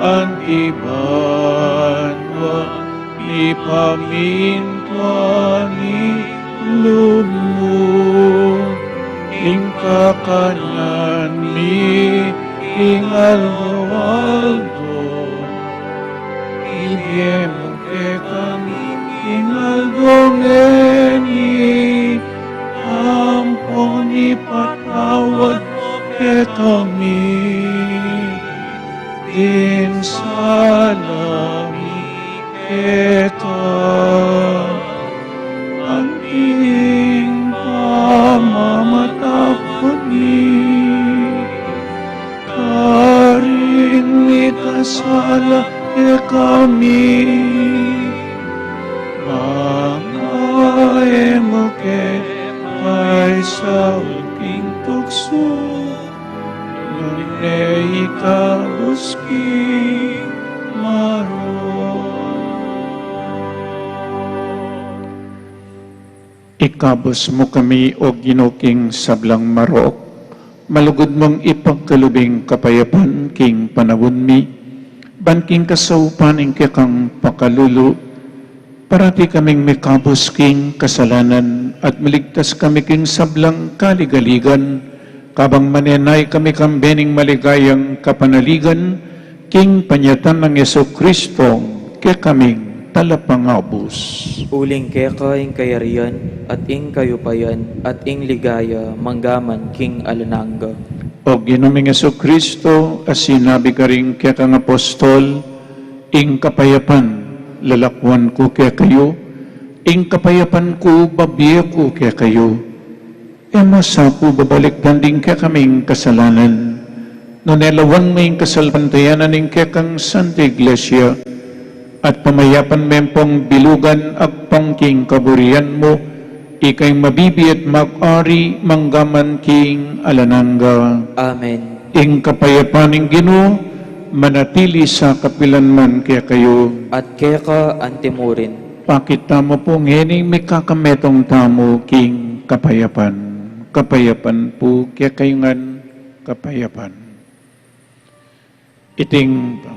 antiban wa ipamintwani lumu ingka kanan mi ingal waldo ibiyemo ke kami ingal dongeni ampon ipatawad ke kami din salami kita ating pamamatapon ni karing ikasala ke kami mga emo ke ay sa uking tukso nunay ikabuski maro. Ikabos mo kami o ginuking sablang marok, malugod mong ipagkalubing kapayapan king panawon mi, banking kasaupan ing kang pakalulu, parati kaming mikabos king kasalanan at maligtas kami king sablang kaligaligan, kabang manenay kami kambening maligayang kapanaligan, king panyatan ng Yeso Kristo, kaya kaming talapangabos. Uling keka ing kayarian at ing kayupayan at ing ligaya manggaman king alananga. O ginuming Yeso Kristo, as sinabi ka rin kaya kang apostol, ing kapayapan, lalakwan ko kaya kayo, ing kapayapan ko, babiya ko kaya kayo. Emasa po babalik danding kaya kaming kasalanan, nunelawan mo ing kasalpantayanan ing kaya kang Santa Iglesia, at pamayapan mempong bilugan at pangking kaburian mo, ikay mabibi at mag-ari manggaman king alananga. Amen. Ing kapayapaning Ginoo, manatili sa kapilanman kaya kayo. At keka antimurin. Pakita mo po ngayon may kakametong tamo king kapayapan. Kapayapan po kaya kayo ngan kapayapan. Iting pamayapan.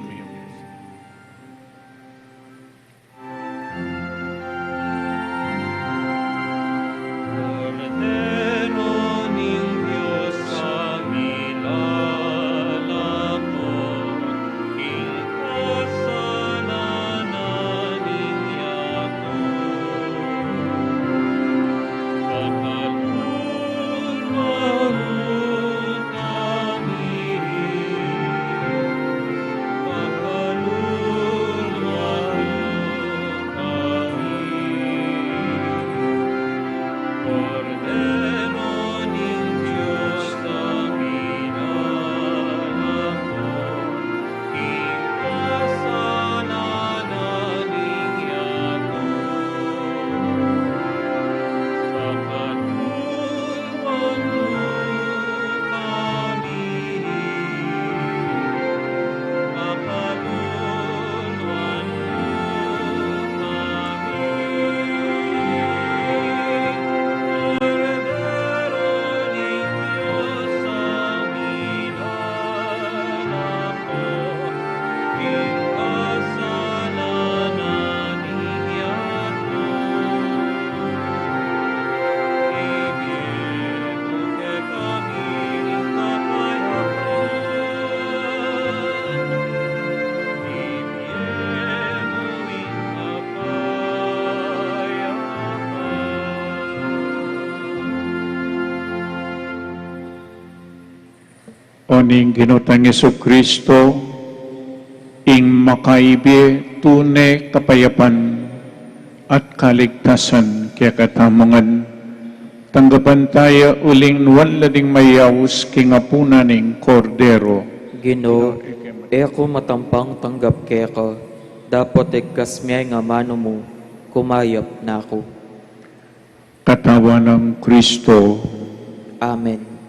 Oning ginutang Yesu Kristo, ing makaibi tunay kapayapan at kaligtasan kaya katamangan. Tanggapan tayo uling nuwalading mayaws kingapuna ning kordero. Ginoo, ako matampang tanggap keka, dapat ikasmiyay nga mano mo, kumayap na ako. Katawan ng Kristo. Amen.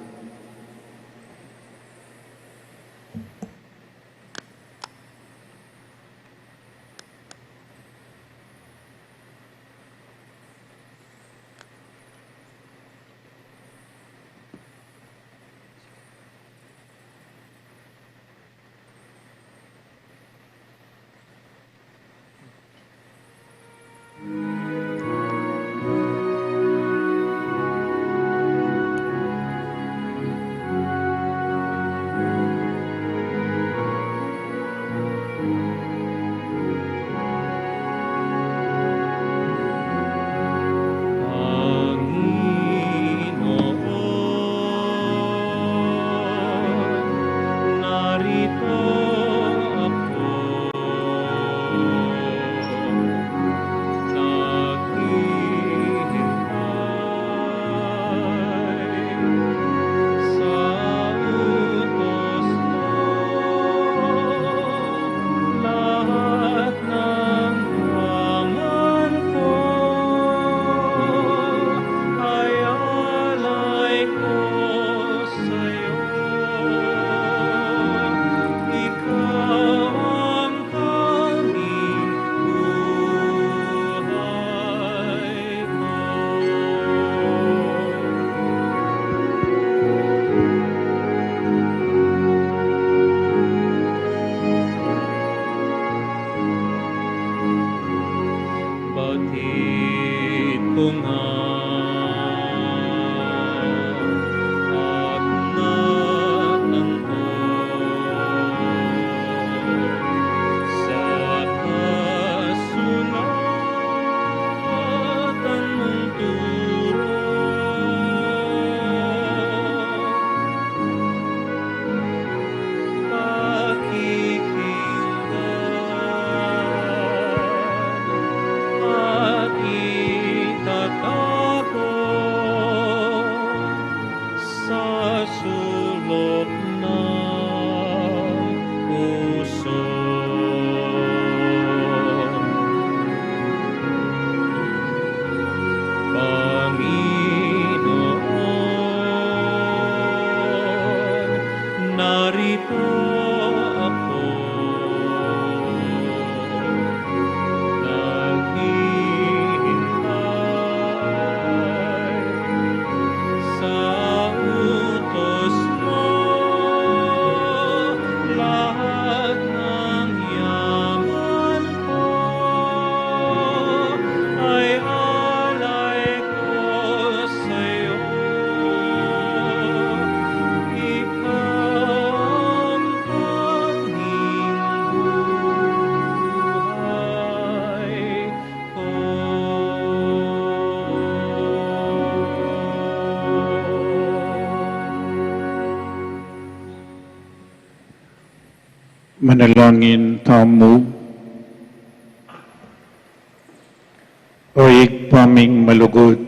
Ipanalangin tamo, oig paming malugod,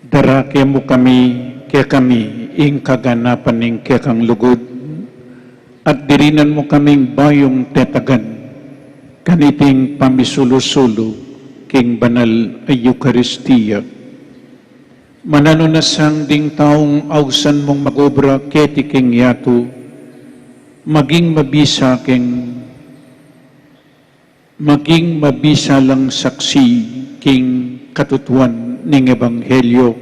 darake mo kami, kaya kami, ing kaganapan ing kaya kang lugod, at dirinan mo kaming bayong tetagan, kaniting pamisulusulo, king banal ay Eucharistia. Mananunasang ding taong ausan mong magobra keti king yato, maging mabisa lang saksi king katutuan ning Ebanghelyo,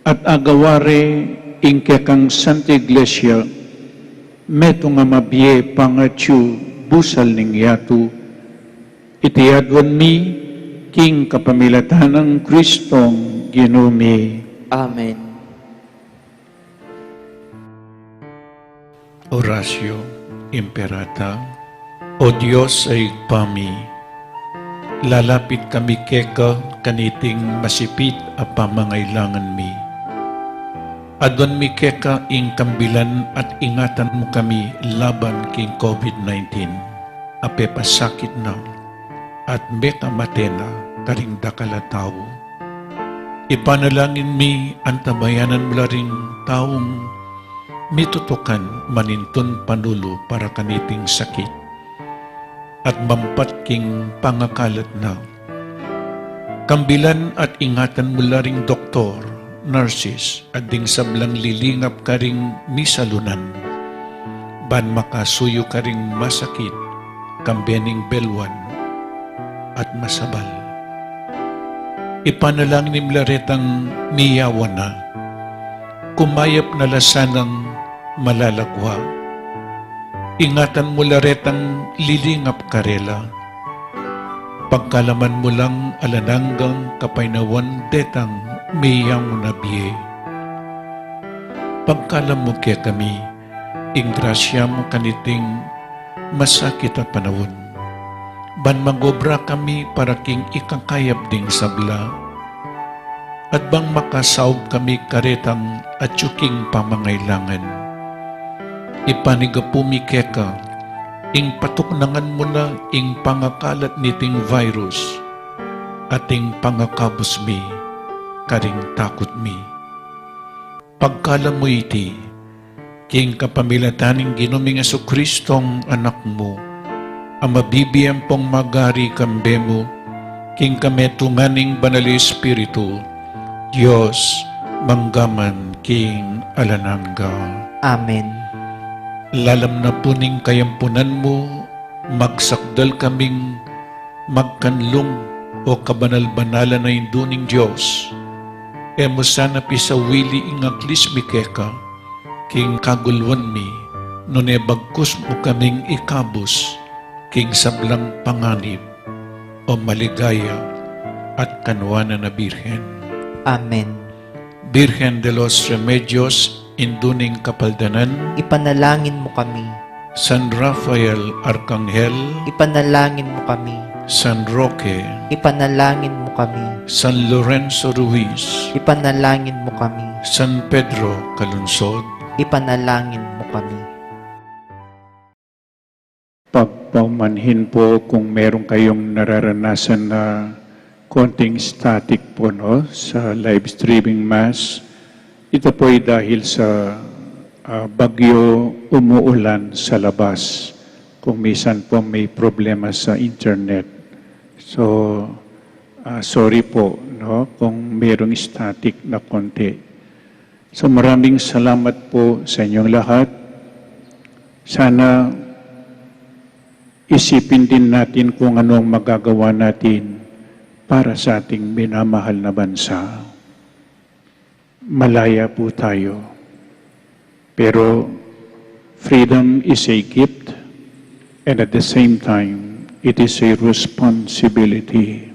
at agaware ing kekang Santa Iglesia, meto nga mabye pangatyu busal ning yato, itiyadwan mi king kapamilatan ng Kristong Ginumi. Amen. Orasyo Imperata. O Diyos ay pami, lalapit kami keka kaniting masipit a pamangailangan mi. Adon mi keka ing kambilan at ingatan mo kami laban king COVID-19. Ape pasakit na at meka matena karing dakala tao. Ipanalangin mi antabayanan mo ring taong mitutukan maninton panulo para kaniting sakit at mampat king pangakalat na. Kambilan at ingatan mo ring doktor, nurses, at ding sablang lilingap ka ring misalunan, ban makasuyo ka ring masakit, kambening belwan, at masabal. Ipanalangin ni Mlaretang miyawan na, kumayap na lasanang malalagwa. Ingatan mo Laretang lilingap karela, pagkalaman mo lang alananggang kapainawan detang miyang mo nabiye. Pagkalam mo kaya kami, ing grasya mo kaniting masakit at panahon. Ban magobra kami para king ikakayap ding sabla, at bang makasaog kami karetang at yuking pamangailangan. Ipanigapumi keka, ing patuknangan mo na ing pangakalat niting virus, at ing pangakabos mi, karing takot mi. Pagkalam mo iti, king kapamilataning Ginoming Jesucristong anak mo, ang mabibiyang pong magari kambemo, king kametunganing banal Espiritu, Diyos, manggaman king alanangga. Amen. Lalam na puning kayampunan mo, magsakdal kaming magkanlong o kabanal-banalan na induning Diyos. Emo sana pisawili ingaglis mi keka, king kagulwan mi, nune bagkus mo kaming ikabos, king sablang panganib o maligaya at kanwana na Birhen. Amen. Birhen de los Remedios, induning kapaldanan, Ipanalangin mo kami. San Rafael Arcangel, Ipanalangin mo kami. San Roque, Ipanalangin mo kami. San Lorenzo Ruiz, Ipanalangin mo kami. San Pedro Calunsod, Ipanalangin mo kami. pagpamanhin po kung meron kayong nararanasan na konting static po sa live streaming mass. Ito po ay dahil sa bagyo umuulan sa labas. Kung minsan po may problema sa internet. So, sorry po kung merong static na konti. So maraming salamat po sa inyong lahat. Sana isipin din natin kung ano ang magagawa natin para sa ating minamahal na bansa. Malaya po tayo. Pero freedom is a gift and at the same time, it is a responsibility.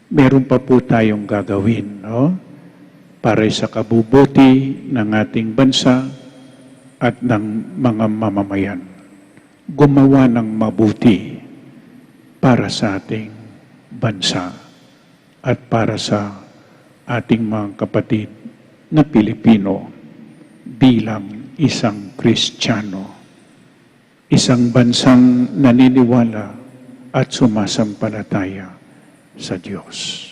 Meron pa po tayong gagawin, para sa kabubuti ng ating bansa at ng mga mamamayan. Gumawa ng mabuti para sa ating bansa at para sa ating mga kapatid na Pilipino bilang isang Kristiyano. isang bansang naniniwala at sumasampalataya sa Diyos.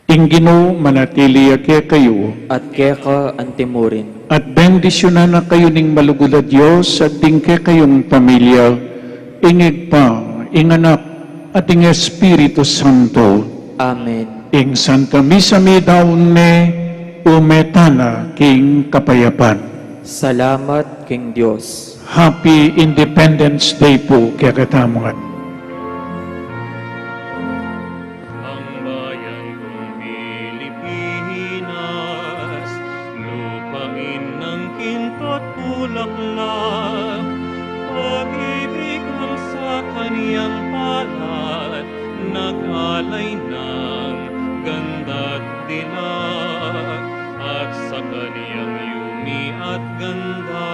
Ingino manatili ake kayo, at keka antimurin. at bendisyonan na kayo ning malugod na Diyos at tingke kayong pamilya, ingig pa, inganak, at ing Espiritu Santo, Amen. ing Santa Misa mi daon ne, umetana king kapayapan. Salamat king Diyos. Happy Independence Day po kaya katamangan. Ang bayan kong Pilipinas, lupain ng kinto't bulaklak, pag-ibig ang sa kaniyang palad, nag-alay ng ganda't dilag, at sa kaniyang yumi at ganda,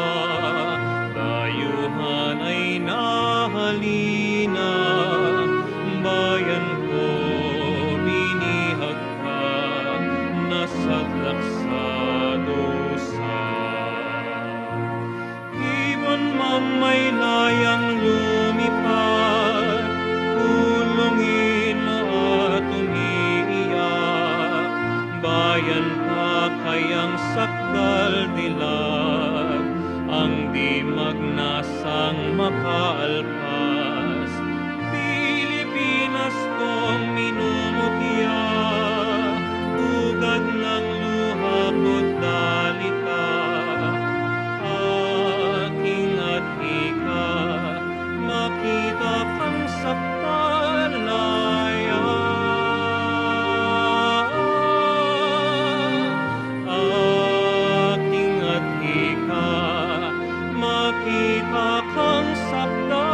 dayuhan ay nahalina. Bayan ko, binihag ka, nasadlak sa dusa. Ibon mamay layang lumipad, kulungin mo at umiiyak. Bayan pa kayang sakdal dilag, ang di magnasang makaalpas. Pilipinas kong minumutya, ugad ng luha ko't dalita. Aking at ika, makita kang sakdalaya. Aking at ika, makita kang sakdalaya.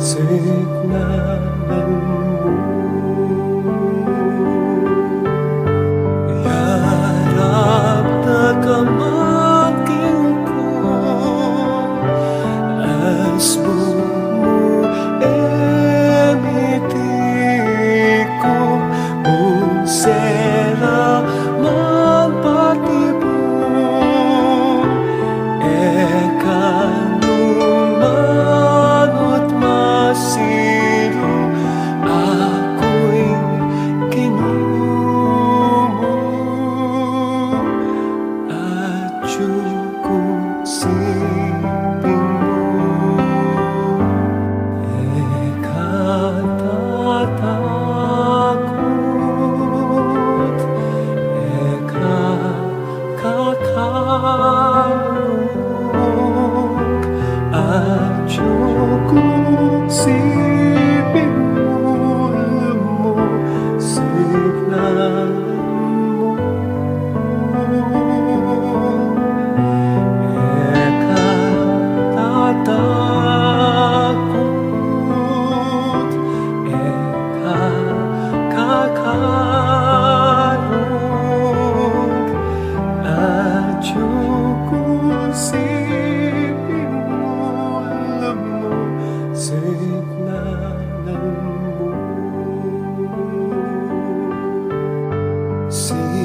Signalan mo Sing